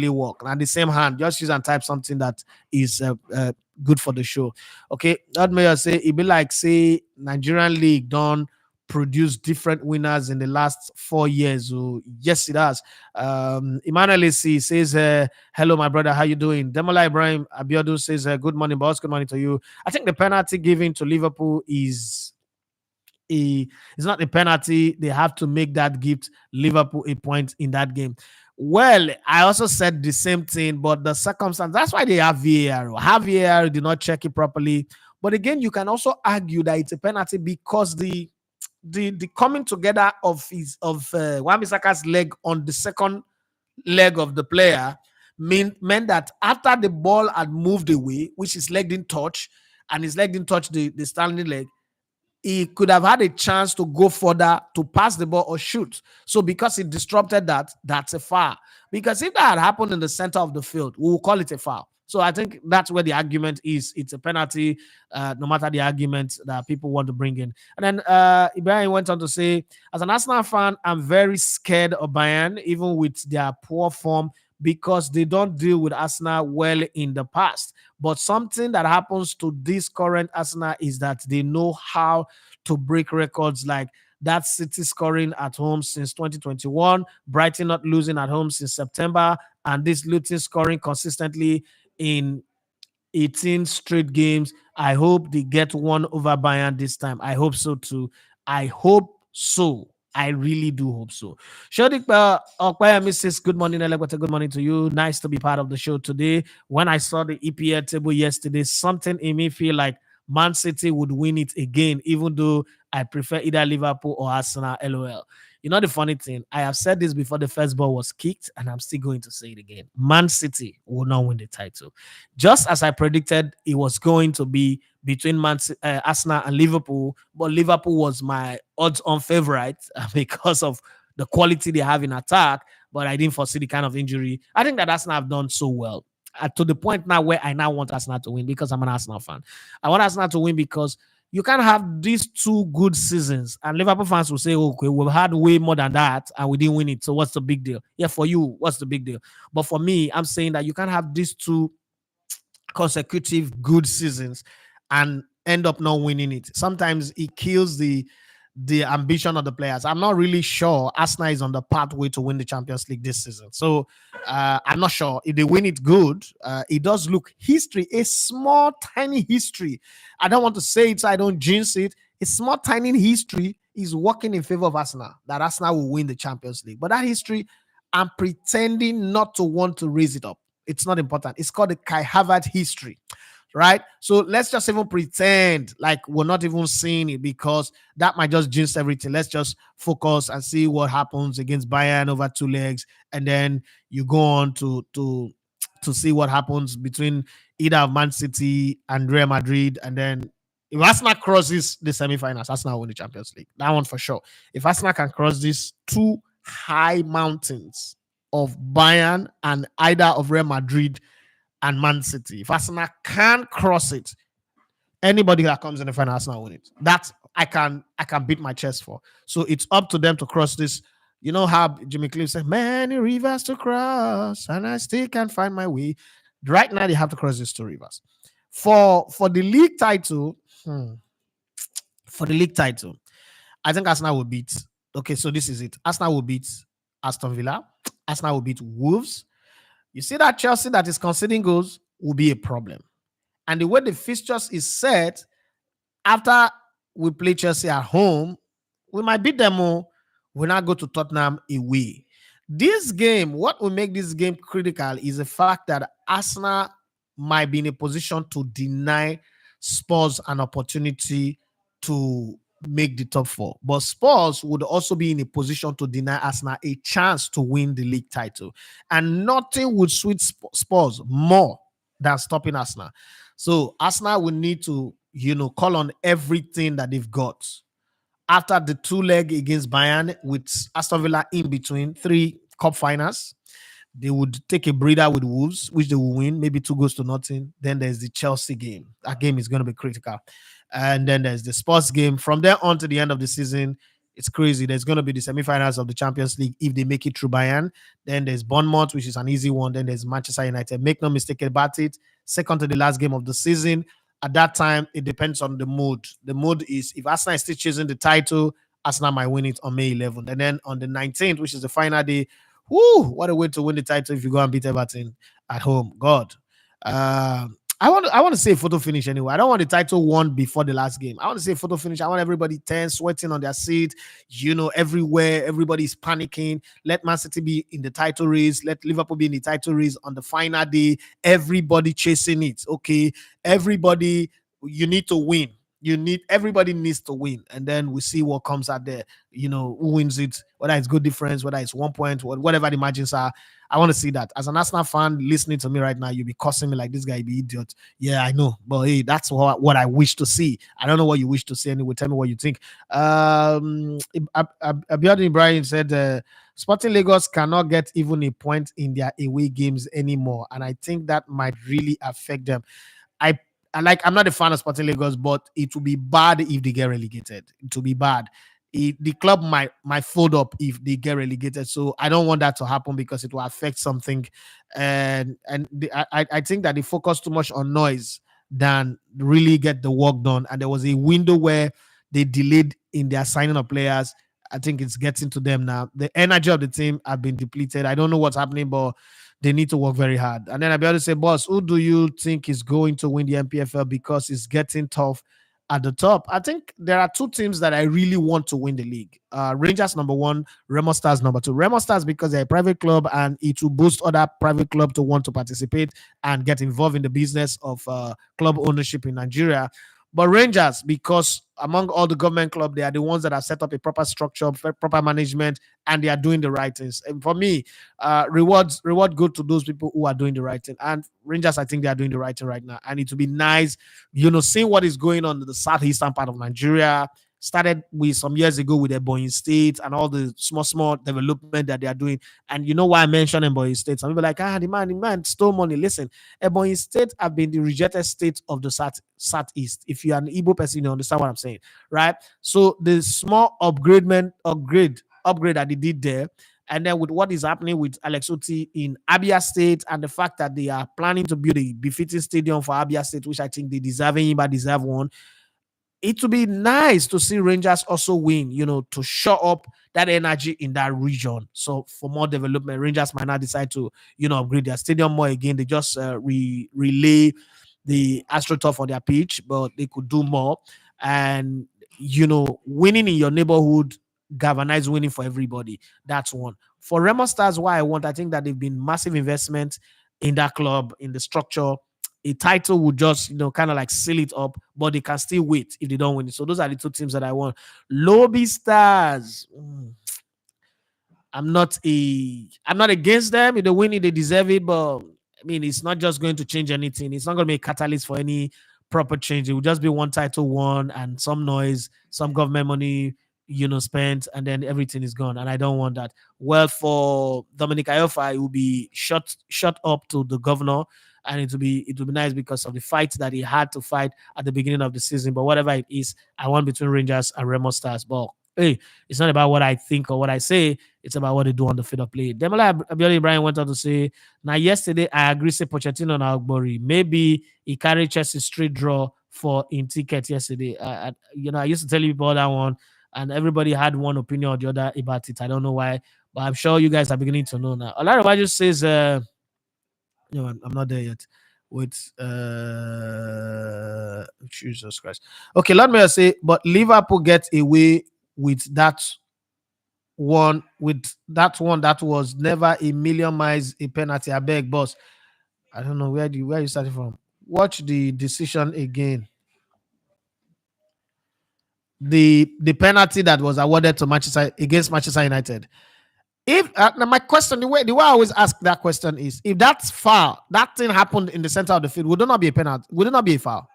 work. And at the same hand, just use and type something that is good for the show. Okay, Lord Mayor say it be like say Nigerian League don't produce different winners in the last 4 years. Oh, yes, it has. Emmanuel C says, hello, my brother. How you doing? Demola Ibrahim Abiodun says, good morning, boss. Good morning to you. I think the penalty given to Liverpool is it's not a penalty. They have to make that gift Liverpool a point in that game. Well, I also said the same thing, but the circumstance, that's why they have VAR. Have VAR, did not check it properly. But again, you can also argue that it's a penalty because the coming together of Wan-Bissaka's leg on the second leg of the player meant that after the ball had moved away, which his leg didn't touch, and his leg didn't touch the standing leg, he could have had a chance to go further to pass the ball or shoot. So because he disrupted that, that's a foul. Because if that had happened in the center of the field, we will call it a foul. So I think that's where the argument is. It's a penalty, no matter the argument that people want to bring in. And then Ibrahim went on to say, as an Arsenal fan, I'm very scared of Bayern, even with their poor form, because they don't deal with Arsenal well in the past. But something that happens to this current Arsenal is that they know how to break records, like that City scoring at home since 2021, Brighton not losing at home since September, and this Luton scoring consistently in 18 straight games. I hope they get one over Bayern this time. I hope so too. I hope so. I really do hope so. Shodik Okpayami says, good morning, Elegbata. Good morning to you. Nice to be part of the show today. When I saw the EPL table yesterday, something in me feel like Man City would win it again, even though I prefer either Liverpool or Arsenal, LOL. You know the funny thing, I have said this before the first ball was kicked, and I'm still going to say it again. Man City will not win the title. Just as I predicted it was going to be between Arsenal and Liverpool, but Liverpool was my odds-on favorite because of the quality they have in attack, but I didn't foresee the kind of injury. I think that Arsenal have done so well. To the point now where I now want Arsenal to win because I'm an Arsenal fan. I want Arsenal to win because you can't have these two good seasons, and Liverpool fans will say, okay, we've had way more than that and we didn't win it. So what's the big deal? Yeah, for you, what's the big deal? But for me, I'm saying that you can't have these two consecutive good seasons and end up not winning it. Sometimes it kills the ambition of the players. I'm not really sure Arsenal is on the pathway to win the Champions League this season. So I'm not sure if they win it good. It does look history, a small, tiny history. I don't want to say it so I don't jinx it. A small, tiny history is working in favor of Arsenal, that Arsenal will win the Champions League. But that history, I'm pretending not to want to raise it up. It's not important. It's called the Kai Havertz history, right? So let's just even pretend like we're not even seeing it, because that might just jinx everything. Let's just focus and see what happens against Bayern over two legs, and then you go on to see what happens between either Man City and Real Madrid, and then if Arsenal crosses the semifinals, Arsenal win the Champions League. That one for sure. If Arsenal can cross these two high mountains of Bayern and either of Real Madrid and Man City, if Arsenal can cross it, anybody that comes in the final, Arsenal win it. That's I can beat my chest for. So it's up to them to cross this. You know how Jimmy Cliff said, "Many rivers to cross, and I still can't find my way." Right now, they have to cross these two rivers. For the league title, for the league title, I think Arsenal will beat. Okay, so this is it. Arsenal will beat Aston Villa. Arsenal will beat Wolves. You see that Chelsea that is conceding goals will be a problem. And the way the fixtures is set, after we play Chelsea at home, we might beat them all. We'll not go to Tottenham away. This game, what will make this game critical is the fact that Arsenal might be in a position to deny Spurs an opportunity to make the top four. But Spurs would also be in a position to deny Arsenal a chance to win the league title. And nothing would sweet Spurs more than stopping Arsenal. So Arsenal will need to, call on everything that they've got. After the two leg against Bayern with Aston Villa in between, 3 cup finals, they would take a breather with Wolves, which they will win, maybe 2-0. Then there's the Chelsea game. That game is going to be critical. And then there's the Spurs game. From there on to the end of the season, it's crazy. There's going to be the semifinals of the Champions League if they make it through Bayern. Then there's Bournemouth, which is an easy one. Then there's Manchester United. Make no mistake about it. Second to the last game of the season. At that time, it depends on the mood. The mood is if Arsenal is still chasing the title, Arsenal might win it on May 11th. And then on the 19th, which is the final day, what a way to win the title if you go and beat Everton at home. God. I want to say photo finish anyway. I don't want the title won before the last game. I want to say photo finish. I want everybody tense, sweating on their seat, everywhere. Everybody's panicking. Let Man City be in the title race. Let Liverpool be in the title race on the final day. Everybody chasing it. Okay. Everybody, you need to win. Everybody needs to win, and then we see what comes out there. Who wins it, whether it's good difference, whether it's 1 point, whatever the margins are. I want to see that. As an Arsenal fan listening to me right now, you'll be cussing me like this guy be idiot. Yeah, I know, but hey, that's what I wish to see. I don't know what you wish to see anyway. Tell me what you think. Abiodun Ibrahim said Sporting Lagos cannot get even a point in their away games anymore, and I think that might really affect them. I'm not a fan of Sporting Lagos, but it will be bad if they get relegated. It will be bad. The club might fold up if they get relegated. So I don't want that to happen because it will affect something. I think that they focus too much on noise than really get the work done. And there was a window where they delayed in their signing of players. I think it's getting to them now. The energy of the team have been depleted. I don't know what's happening, but they need to work very hard. And then I'll be able to say, boss, who do you think is going to win the MPFL because it's getting tough at the top? I think there are 2 teams that I really want to win the league. Rangers number 1, Remo Stars number 2. Remo Stars because they're a private club and it will boost other private clubs to want to participate and get involved in the business of club ownership in Nigeria. But Rangers, because among all the government clubs, they are the ones that have set up a proper structure, proper management, and they are doing the right things. And for me, reward go to those people who are doing the right thing. And Rangers, I think they are doing the right thing right now. And it would be nice, seeing what is going on in the southeastern part of Nigeria, started with some years ago with Ebonyi State and all the small development that they are doing. And you know why I mentioned Ebonyi State? Some people are like, the man stole money. Listen, Ebonyi State have been the rejected state of the southeast. If you're an Igbo person, you understand what I'm saying, right? So the small upgrade that they did there, and then with what is happening with Alex Oti in Abia State, and the fact that they are planning to build a befitting stadium for Abia State, which I think they deserve one. It would be nice to see Rangers also win, to show up that energy in that region. So for more development, Rangers might not decide to, upgrade their stadium more again. They just relay the AstroTurf on their pitch, but they could do more. And, winning in your neighborhood galvanize winning for everybody. That's one. For Remo Stars, I think that they've been massive investment in that club, in the structure. A title would just, kind of like seal it up, but they can still wait if they don't win it. So those are the two teams that I want. Lobby Stars. I'm not against them. If they win it, they deserve it. But I mean, it's not just going to change anything. It's not going to be a catalyst for any proper change. It will just be one title won and some noise, some government money, spent, and then everything is gone. And I don't want that. Well, for Dominic Iofa, it will be shut up to the governor, and it will be nice because of the fight that he had to fight at the beginning of the season. But whatever it is, I want between Rangers and Remo Stars. But hey, it's not about what I think or what I say. It's about what they do on the field of play. Demola Abiodun Ibrahim went on to say, now yesterday I agree say Pochettino and Agbori. Maybe he carried Chelsea straight draw for in ticket yesterday. I used to tell you about that one, and everybody had one opinion or the other about it. I don't know why, but I'm sure you guys are beginning to know now. Olariwaju just says, I'm not there yet. With Jesus Christ. Okay, let me say, but Liverpool get away with that one that was never a million miles a penalty. I beg, boss. I don't know where you started from. Watch the decision again. The penalty that was awarded to Manchester against Manchester United. If now my question, the way I always ask that question is, if that's foul, that thing happened in the center of the field, would it not be a penalty? Would it not be a foul?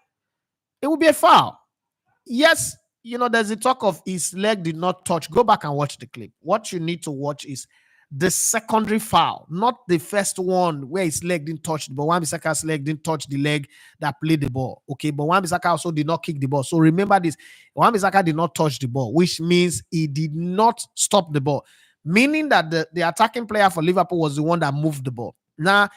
It would be a foul. Yes, there's a talk of his leg did not touch. Go back and watch the clip. What you need to watch is the secondary foul, not the first one where his leg didn't touch the ball. Wan-Bissaka's leg didn't touch the leg that played the ball. Okay, but Wan-Bissaka also did not kick the ball. So remember this: Wan-Bissaka did not touch the ball, which means he did not stop the ball. Meaning that the attacking player for Liverpool was the one that moved the ball. Now,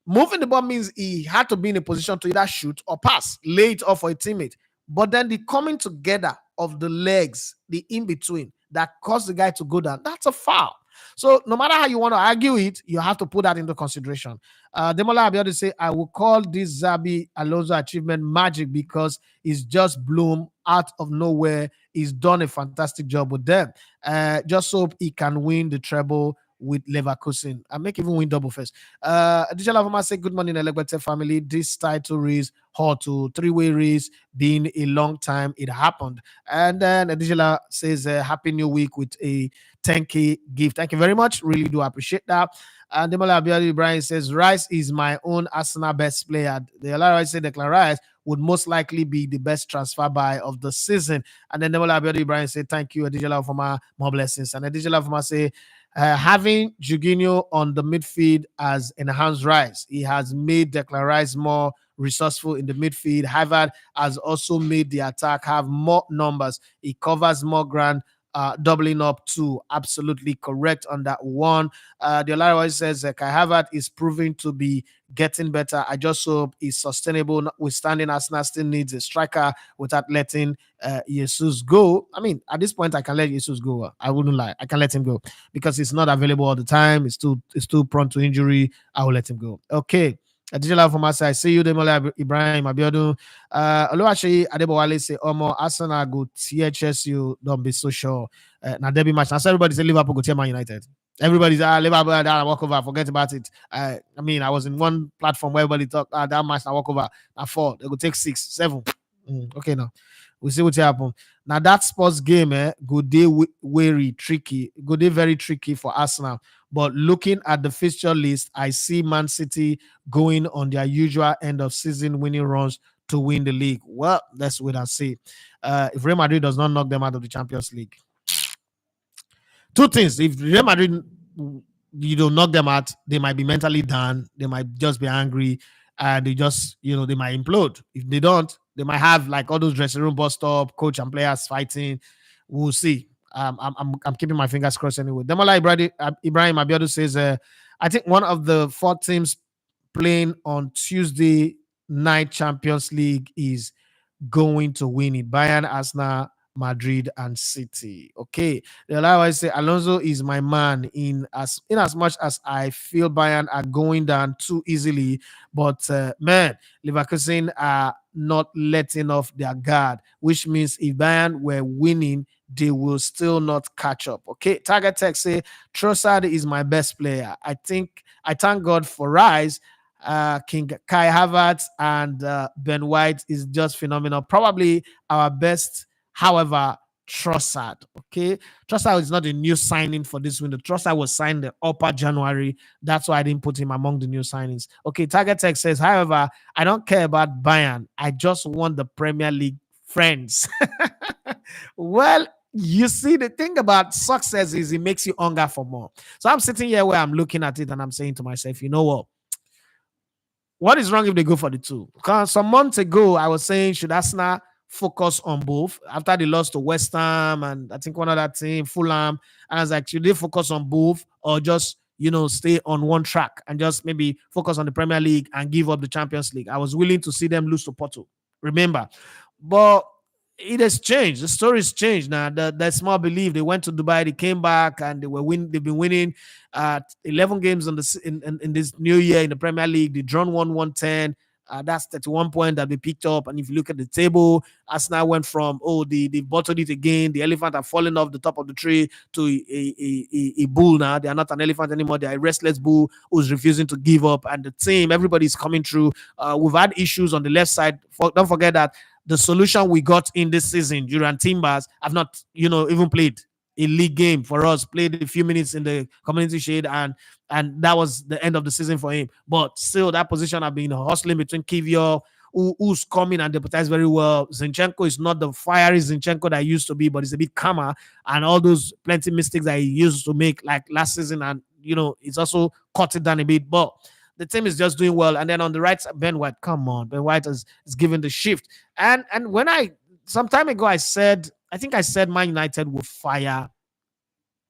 moving the ball means he had to be in a position to either shoot or pass, lay it off for a teammate. But then the coming together of the legs, the in-between, that caused the guy to go down, that's a foul. So no matter how you want to argue it, you have to put that into consideration. Demola Abiodun say, I will call this Xabi Alonso achievement magic because it's just bloom out of nowhere. He's done a fantastic job with them. Just hope he can win the treble with Leverkusen. I make even win double first. Additional Lavoma say, good morning, Elegbete family. This title race, hot to three-way race, being a long time it happened. And then Additional says, happy new week with a 10K gift. Thank you very much. Really do appreciate that. And Demola Abiodun Ibrahim says, Rice is my own Arsenal best player. The Rice said Declan Rice would most likely be the best transfer buy of the season. And then Demola Abiodun Ibrahim said, thank you, Adijala Foma, more blessings. And Adijala Foma say, having Jorginho on the midfield has enhanced Rice. He has made Declan Rice more resourceful in the midfield. Harvard has also made the attack have more numbers. He covers more ground. Doubling up too. Absolutely correct on that one. The Olariwa says Kai Havertz is proving to be getting better. I just hope he's sustainable, notwithstanding Arsenal still needs a striker without letting Jesus go. I mean, at this point, I can let Jesus go. I wouldn't lie. I can let him go because he's not available all the time. It's too prone to injury. I will let him go. Okay. Additional from my side, see you, Demola Ibrahim Abiodun. Oluwaseyi Adebowale say, Omo, Arsenal go THSU, don't be so sure. Now, derby match. Now, so everybody say Liverpool go tear Man United. Everybody's Liverpool, that walk over, forget about it. I mean, I was in one platform where everybody talk that match, now walk over, now 4, they go take 6, 7. Okay, now we see what happen. Now that sports game, good day very tricky, good day very tricky for Arsenal. But looking at the fixture list, I see Man City going on their usual end of season winning runs to win the league. Well, let's wait and see. If Real Madrid does not knock them out of the Champions League, two things. If Real Madrid, you don't knock them out, they might be mentally done. They might just be angry, and they just, they might implode. If they don't, they might have like all those dressing room bust up, coach and players fighting. We'll see. I'm keeping my fingers crossed anyway. Demola Ibrahim Abiodun says, I think one of the four teams playing on Tuesday night Champions League is going to win it. Bayern, Arsenal, Madrid, and City. Okay. They'll always say Alonso is my man in as much as I feel Bayern are going down too easily. But man, Leverkusen are not letting off their guard, which means if Bayern were winning, they will still not catch up. Okay. Target Tech say Trossard is my best player. I thank God for Rice. King Kai Havertz and Ben White is just phenomenal. Probably our best, however, Trossard. Okay, Trossard is not a new signing for this window. Trossard was signed in upper January. That's why I didn't put him among the new signings. Okay, Target Tech says, however, I don't care about Bayern. I just want the Premier League friends. Well, you see, the thing about success is it makes you hunger for more. So I'm sitting here where I'm looking at it and I'm saying to myself, you know what is wrong if they go for the two? Because some months ago, I was saying, should Arsenal focus on both after they lost to West Ham and I think one other team, Fulham? And I was like, should they focus on both or just, stay on one track and just maybe focus on the Premier League and give up the Champions League? I was willing to see them lose to Porto, remember? But it has changed. The story's changed now. The small belief they went to Dubai, they came back, and they've been winning 11 games in this new year in the Premier League. They drawn 110. That's 31 points that they picked up. And if you look at the table, Arsenal went from they bottled it again. The elephant have fallen off the top of the tree to a bull now. They are not an elephant anymore. They are a restless bull who's refusing to give up. And the team, everybody's coming through. We've had issues on the left side. Don't forget that the solution we got in this season, Duran Timbers, have not, even played a league game for us, played a few minutes in the Community Shade, and that was the end of the season for him. But still, that position have been hustling between Kivior, who's coming and deputized very well. Zinchenko is not the fiery Zinchenko that he used to be, but he's a bit calmer, and all those plenty mistakes that he used to make like last season, and it's also cut it down a bit. But the team is just doing well. And then on the right side, Ben White, come on, Ben White is given the shift. And when some time ago I think I said Man United will fire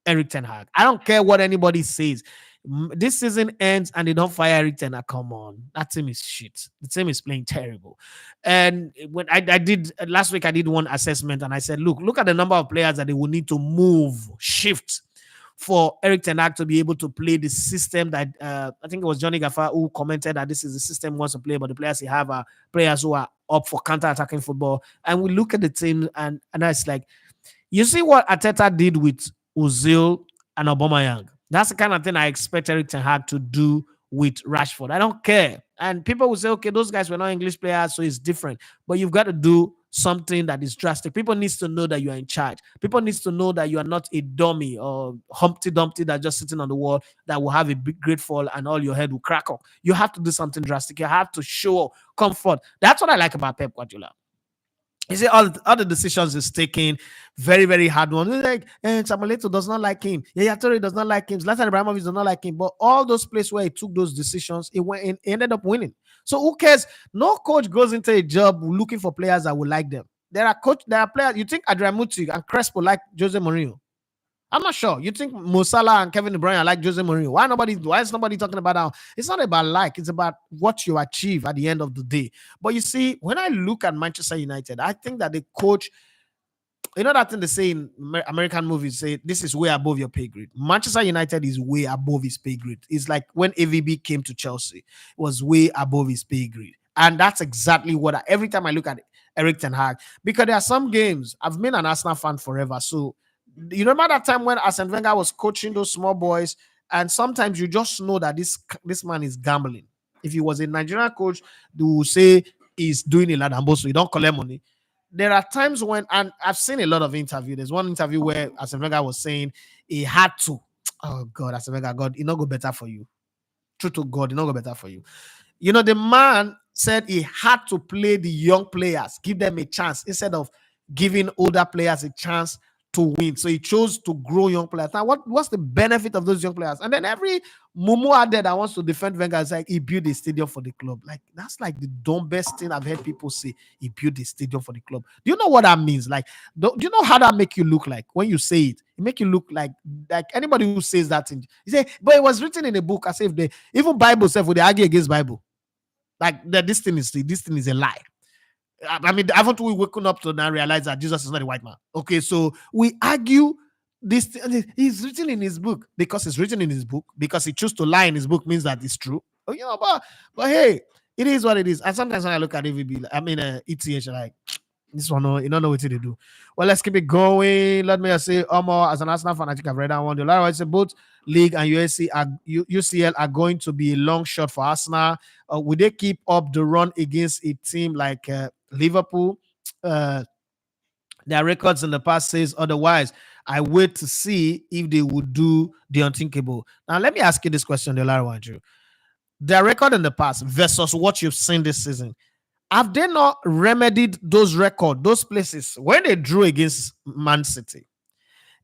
Eric Ten Hag. I don't care what anybody says. This season ends and they don't fire Eric Ten Hag. Come on, that team is shit. The team is playing terrible. And when I did last week, I did one assessment and I said, look at the number of players that they will need to move, shift for Eric Ten Hag to be able to play the system that I think it was Johnny Gaffer who commented that this is the system he wants to play, but the players he have are players who are up for counter-attacking football. And we look at the team and it's like, you see what Arteta did with Ozil and Aubameyang. That's the kind of thing I expect Eric Ten Hag to do with Rashford. I don't care. And people will say, okay, those guys were not English players, so it's different. But you've got to do something that is drastic. People needs to know that you are in charge. People needs to know that you are not a dummy or Humpty Dumpty that just sitting on the wall that will have a big great fall and all your head will crack up. You have to do something drastic. You have to show comfort. That's what I like about Pep Guardiola. You see, all the decisions is taking very, very hard ones. It's like, Samuel does not like him. Yaya Toure does not like him. Zlatan Ibrahimovic does not like him. But all those places where he took those decisions, he ended up winning. So who cares? No coach goes into a job looking for players that will like them. There are players. You think Adrian Mutu and Crespo like Jose Mourinho? I'm not sure. You think Mo Salah and Kevin De Bruyne are like Jose Mourinho? Why is nobody talking about that? It's not about like, it's about what you achieve at the end of the day. But you see, when I look at Manchester United, I think that the coach, that thing they say in American movies, say this is way above your pay grade. Manchester United is way above his pay grade. It's like when AVB came to Chelsea, it was way above his pay grade. And that's exactly what every time I look at Eric Ten Hag, because there are some games, I've been an Arsenal fan forever, so you remember that time when Arsene Wenger was coaching those small boys, and sometimes you just know that this man is gambling. If he was a Nigerian coach, they will say he's doing a lot and so he don't collect money. There are times when, and I've seen a lot of interviews. There's one interview where Arsene Wenger was saying he had to. Oh God, Arsene Wenger, God, it not go better for you. True to God, it not go better for you. The man said he had to play the young players, give them a chance instead of giving older players a chance to win. So he chose to grow young players. Now, what's the benefit of those young players? And then every Mumu out there that wants to defend Wenger is like, he built a stadium for the club. Like, that's like the dumbest thing I've heard people say. He built a stadium for the club. Do you know what that means? Like, do you know how that make you look like when you say it? It make you look like anybody who says that thing. You say, but it was written in a book. I say, if they even Bible self, would they argue against Bible? Like that, this thing is a lie. I mean, haven't we woken up to now realize that Jesus is not a white man? Okay, so we argue this. He's written in his book because it's written in his book because he chose to lie in his book means that it's true. Oh, you know, but hey, it is what it is. And sometimes when I look at EVB, ETH, like this one, you don't know what to do. Well, let's keep it going. Let me just say, Omar, as an Arsenal fan, I think I've read that one. The other one say both League and UCL are going to be a long shot for Arsenal. Will they keep up the run against a team like Liverpool? Their records in the past says otherwise. I wait to see if they would do the unthinkable. Now, let me ask you this question, the other one, Drew. Their record in the past versus what you've seen this season. Have they not remedied those records, those places when they drew against Man City?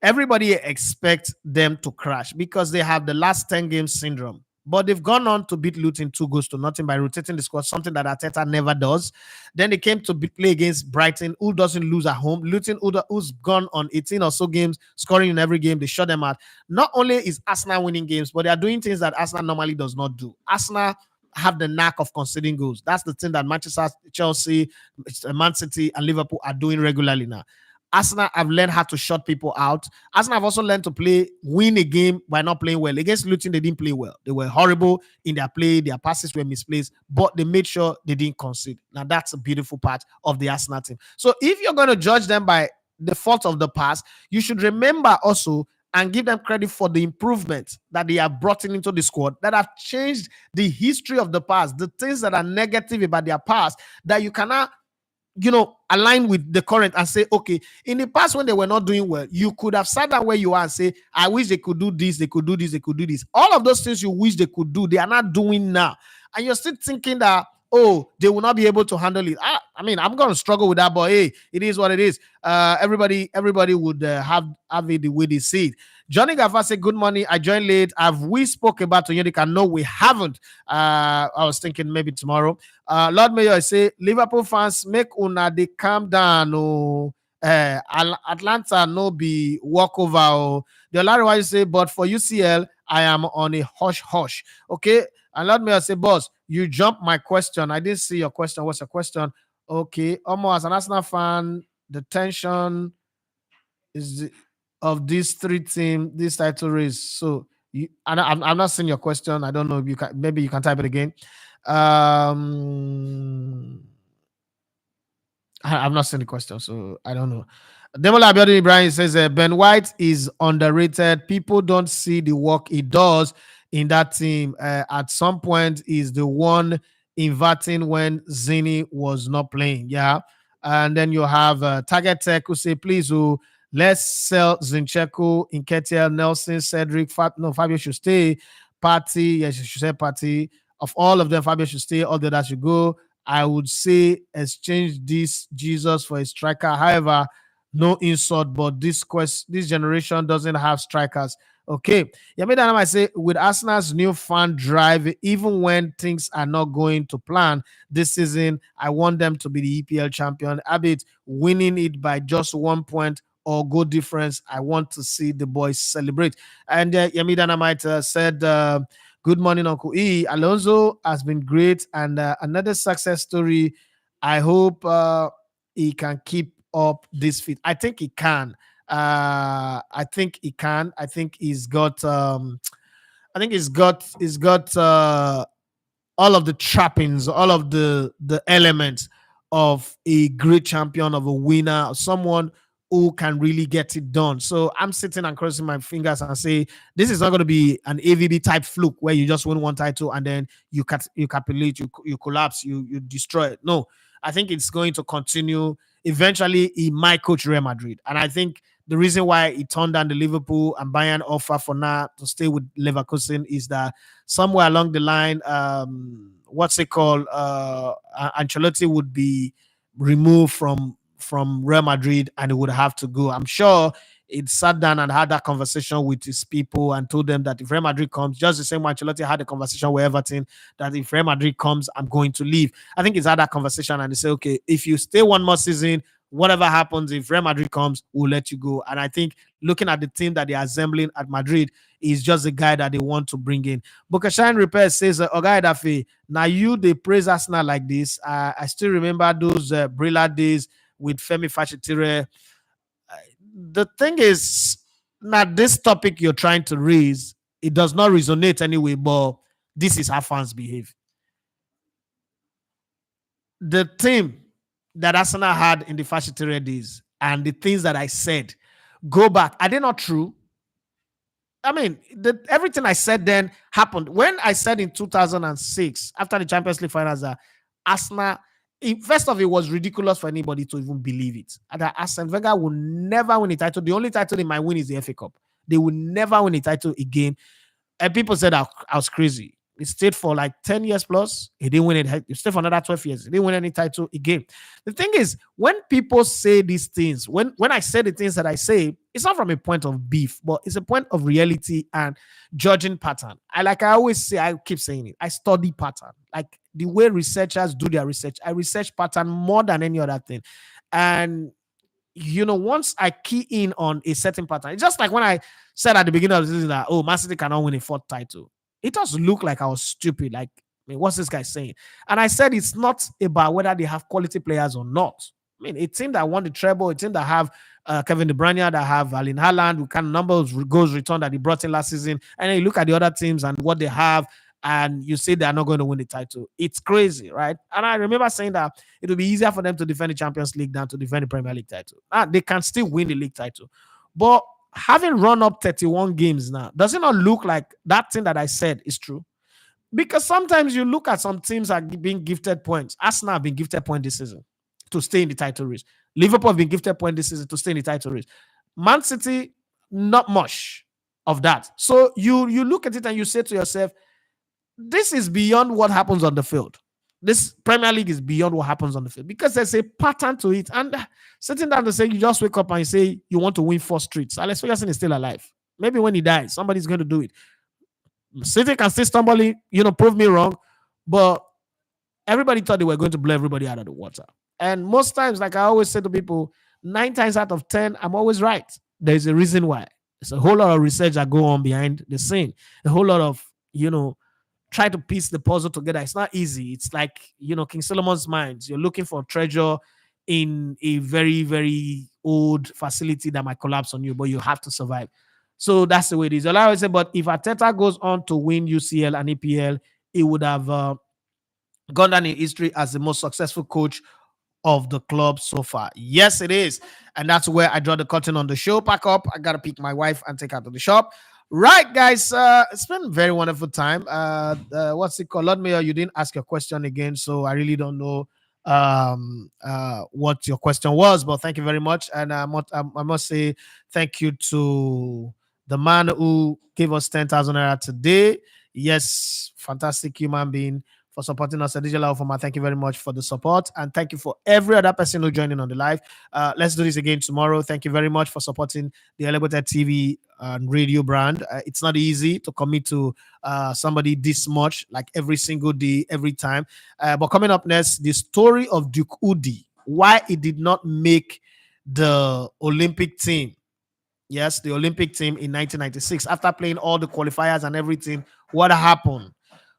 Everybody expects them to crash because they have the last 10 games syndrome. But they've gone on to beat Luton 2-0 by rotating the squad, something that Arteta never does. Then they came to play against Brighton, who doesn't lose at home. Luton, who's gone on 18 or so games, scoring in every game. They shut them out. Not only is Arsenal winning games, but they are doing things that Arsenal normally does not do. Arsenal have the knack of conceding goals. That's the thing that Manchester, Chelsea, Man City, and Liverpool are doing regularly now. Arsenal have learned how to shut people out. Arsenal have also learned to win a game by not playing well. Against Luton, they didn't play well. They were horrible in their play. Their passes were misplaced, but they made sure they didn't concede. Now, that's a beautiful part of the Arsenal team. So if you're going to judge them by the fault of the past, you should remember also and give them credit for the improvements that they have brought into the squad that have changed the history of the past, the things that are negative about their past that you cannot align with the current and say, okay, in the past when they were not doing well, you could have sat down where you are and say, I wish they could do this, they could do this, they could do this. All of those things you wish they could do, they are not doing now. And you're still thinking that, oh, they will not be able to handle it. I mean, I'm going to struggle with that, but hey, it is what it is. Everybody would have it the way they see it. Johnny Gaffa said, good morning. I joined late. Have we spoke about Onyedika? No, we haven't. I was thinking maybe tomorrow. Lord Mayor, I say, Liverpool fans, make una they calm down. Oh, Atlanta no be walkover. Oh. The Olariwaju say, but for UCL, I am on a hush. Okay. And Lord Mayor say, boss, you jumped my question. I didn't see your question. What's your question? Okay. Almost as an Arsenal fan, the tension is of these three teams, this title race. So I'm not seeing your question. I don't know if you can. Maybe you can type it again. I've not seen the question, so I don't know. Demola Abiodun Ibrahim says Ben White is underrated. People don't see the work he does in that team. At some point, is the one inverting when Zini was not playing. Yeah. And then you have Target Tech who say, please, let's sell Zinchenko, Nketiah, Nelson, Cedric. Fabio should stay. Party, yes, you should say Party. Of all of them, Fabio should stay. All the others should go. I would say exchange this Jesus for a striker. However, no insult, but this generation doesn't have strikers. Okay. Yamida might say, with Arsenal's new fan drive, even when things are not going to plan this season, I want them to be the EPL champion. Abit winning it by just 1 point or goal difference. I want to see the boys celebrate. And Yamida might said, good morning, Uncle E. Alonso has been great and another success story. I hope he can keep up this fit. I think he can. I think he can. I think he's got. He's got all of the trappings, all of the elements of a great champion, of a winner, of someone who can really get it done. So I'm sitting and crossing my fingers and say, this is not going to be an AVB type fluke where you just win one title and then you capitulate, you collapse, you destroy it. No, I think it's going to continue. Eventually, he might coach Real Madrid. And I think the reason why he turned down the Liverpool and Bayern offer for now to stay with Leverkusen is that somewhere along the line, what's it called? Ancelotti would be removed from Real Madrid and he would have to go. I'm sure it sat down and had that conversation with his people and told them that if Real Madrid comes, just the same way Ancelotti had a conversation with Everton, that if Real Madrid comes, I'm going to leave. I think he's had that conversation and they say, okay, if you stay one more season, whatever happens, if Real Madrid comes, we'll let you go. And I think looking at the team that they're assembling at Madrid, is just the guy that they want to bring in. Bukashan Repair says, Oga Edafe, now you they praise Arsenal like this. I still remember those brilliant days with Femi Fashitire. The thing is, now this topic you're trying to raise, it does not resonate anyway, but this is how fans behave. The team that Arsenal had in the Fashitire days and the things that I said, go back. Are they not true? I mean, everything I said then happened. When I said in 2006, after the Champions League finals, that Arsenal, first of all, it was ridiculous for anybody to even believe it. And that Arsene Wenger will never win a title. The only title they might win is the FA Cup. They will never win a title again. And people said I was crazy. He stayed for like 10 years plus. He didn't win it. He stayed for another 12 years. He didn't win any title again. The thing is, when people say these things, when I say the things that I say, it's not from a point of beef, but it's a point of reality and judging pattern. I always say, I keep saying it. I study pattern. Like the way researchers do their research, I research pattern more than any other thing. And once I key in on a certain pattern, it's just like when I said at the beginning of the season that, Man City cannot win a fourth title. It does look like I was stupid. Like, what's this guy saying? And I said it's not about whether they have quality players or not. A team that won the treble, a team that have Kevin De Bruyne, that have Erling Haaland, who kind of number of goals returned that he brought in last season, and then you look at the other teams and what they have, and you say they're not going to win the title. It's crazy, right? And I remember saying that it would be easier for them to defend the Champions League than to defend the Premier League title. They can still win the league title. But having run up 31 games now, does it not look like that thing that I said is true? Because sometimes you look at some teams are being gifted points. Arsenal have been gifted points this season to stay in the title race. Liverpool have been gifted points this season to stay in the title race. Man City, not much of that. So you look at it and you say to yourself, this is beyond what happens on the field. This Premier League is beyond what happens on the field because there's a pattern to it. And sitting down to say you just wake up and you say you want to win 4 streets. Alex Ferguson is still alive. Maybe when he dies, somebody's going to do it. City can still stumble, prove me wrong. But everybody thought they were going to blow everybody out of the water. And most times, like I always say to people, 9 times out of 10, I'm always right. There's a reason why. There's a whole lot of research that go on behind the scene. A whole lot of, try to piece the puzzle together. It's not easy. It's like, King Solomon's mines. You're looking for treasure in a very, very old facility that might collapse on you, but you have to survive. So that's the way it is. I always say, but if Arteta goes on to win UCL and EPL, he would have gone down in history as the most successful coach of the club so far. Yes, it is. And that's where I draw the curtain on the show. Pack up. I got to pick my wife and take her to the shop. Right, guys. It's been a very wonderful time. What's it called? Lord Mayor, you didn't ask your question again, so I really don't know what your question was, but thank you very much. And I must say thank you to the man who gave us 10,000 naira today. Yes, fantastic human being for supporting us. Adijala Ofoma, thank you very much for the support. And thank you for every other person who joined in on the live. Let's do this again tomorrow. Thank you very much for supporting the Elevated TV and radio brand. It's not easy to commit to somebody this much, like every single day, every time. But coming up next, the story of Duke Udi, why he did not make the Olympic team. Yes, the Olympic team in 1996. After playing all the qualifiers and everything, what happened?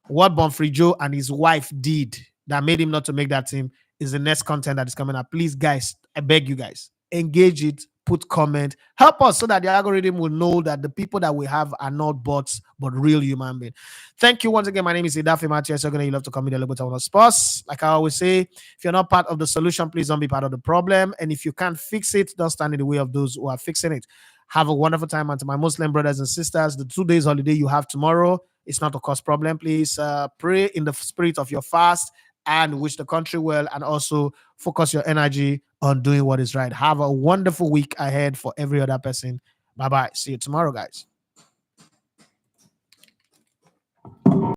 What Bonfrijo and his wife did that made him not to make that team is the next content that is coming up. Please, guys, I beg you guys, engage it, put comment, help us so that the algorithm will know that the people that we have are not bots, but real human beings. Thank you once again. My name is Idafe Matthias. You love to come in the Liberty Sports. Like I always say, if you're not part of the solution, please don't be part of the problem. And if you can't fix it, don't stand in the way of those who are fixing it. Have a wonderful time. And to my Muslim brothers and sisters, the 2 days holiday you have tomorrow, it's not a cause problem. Please pray in the spirit of your fast and wish the country well, and also focus your energy on doing what is right. Have a wonderful week ahead for every other person. Bye-bye. See you tomorrow, guys.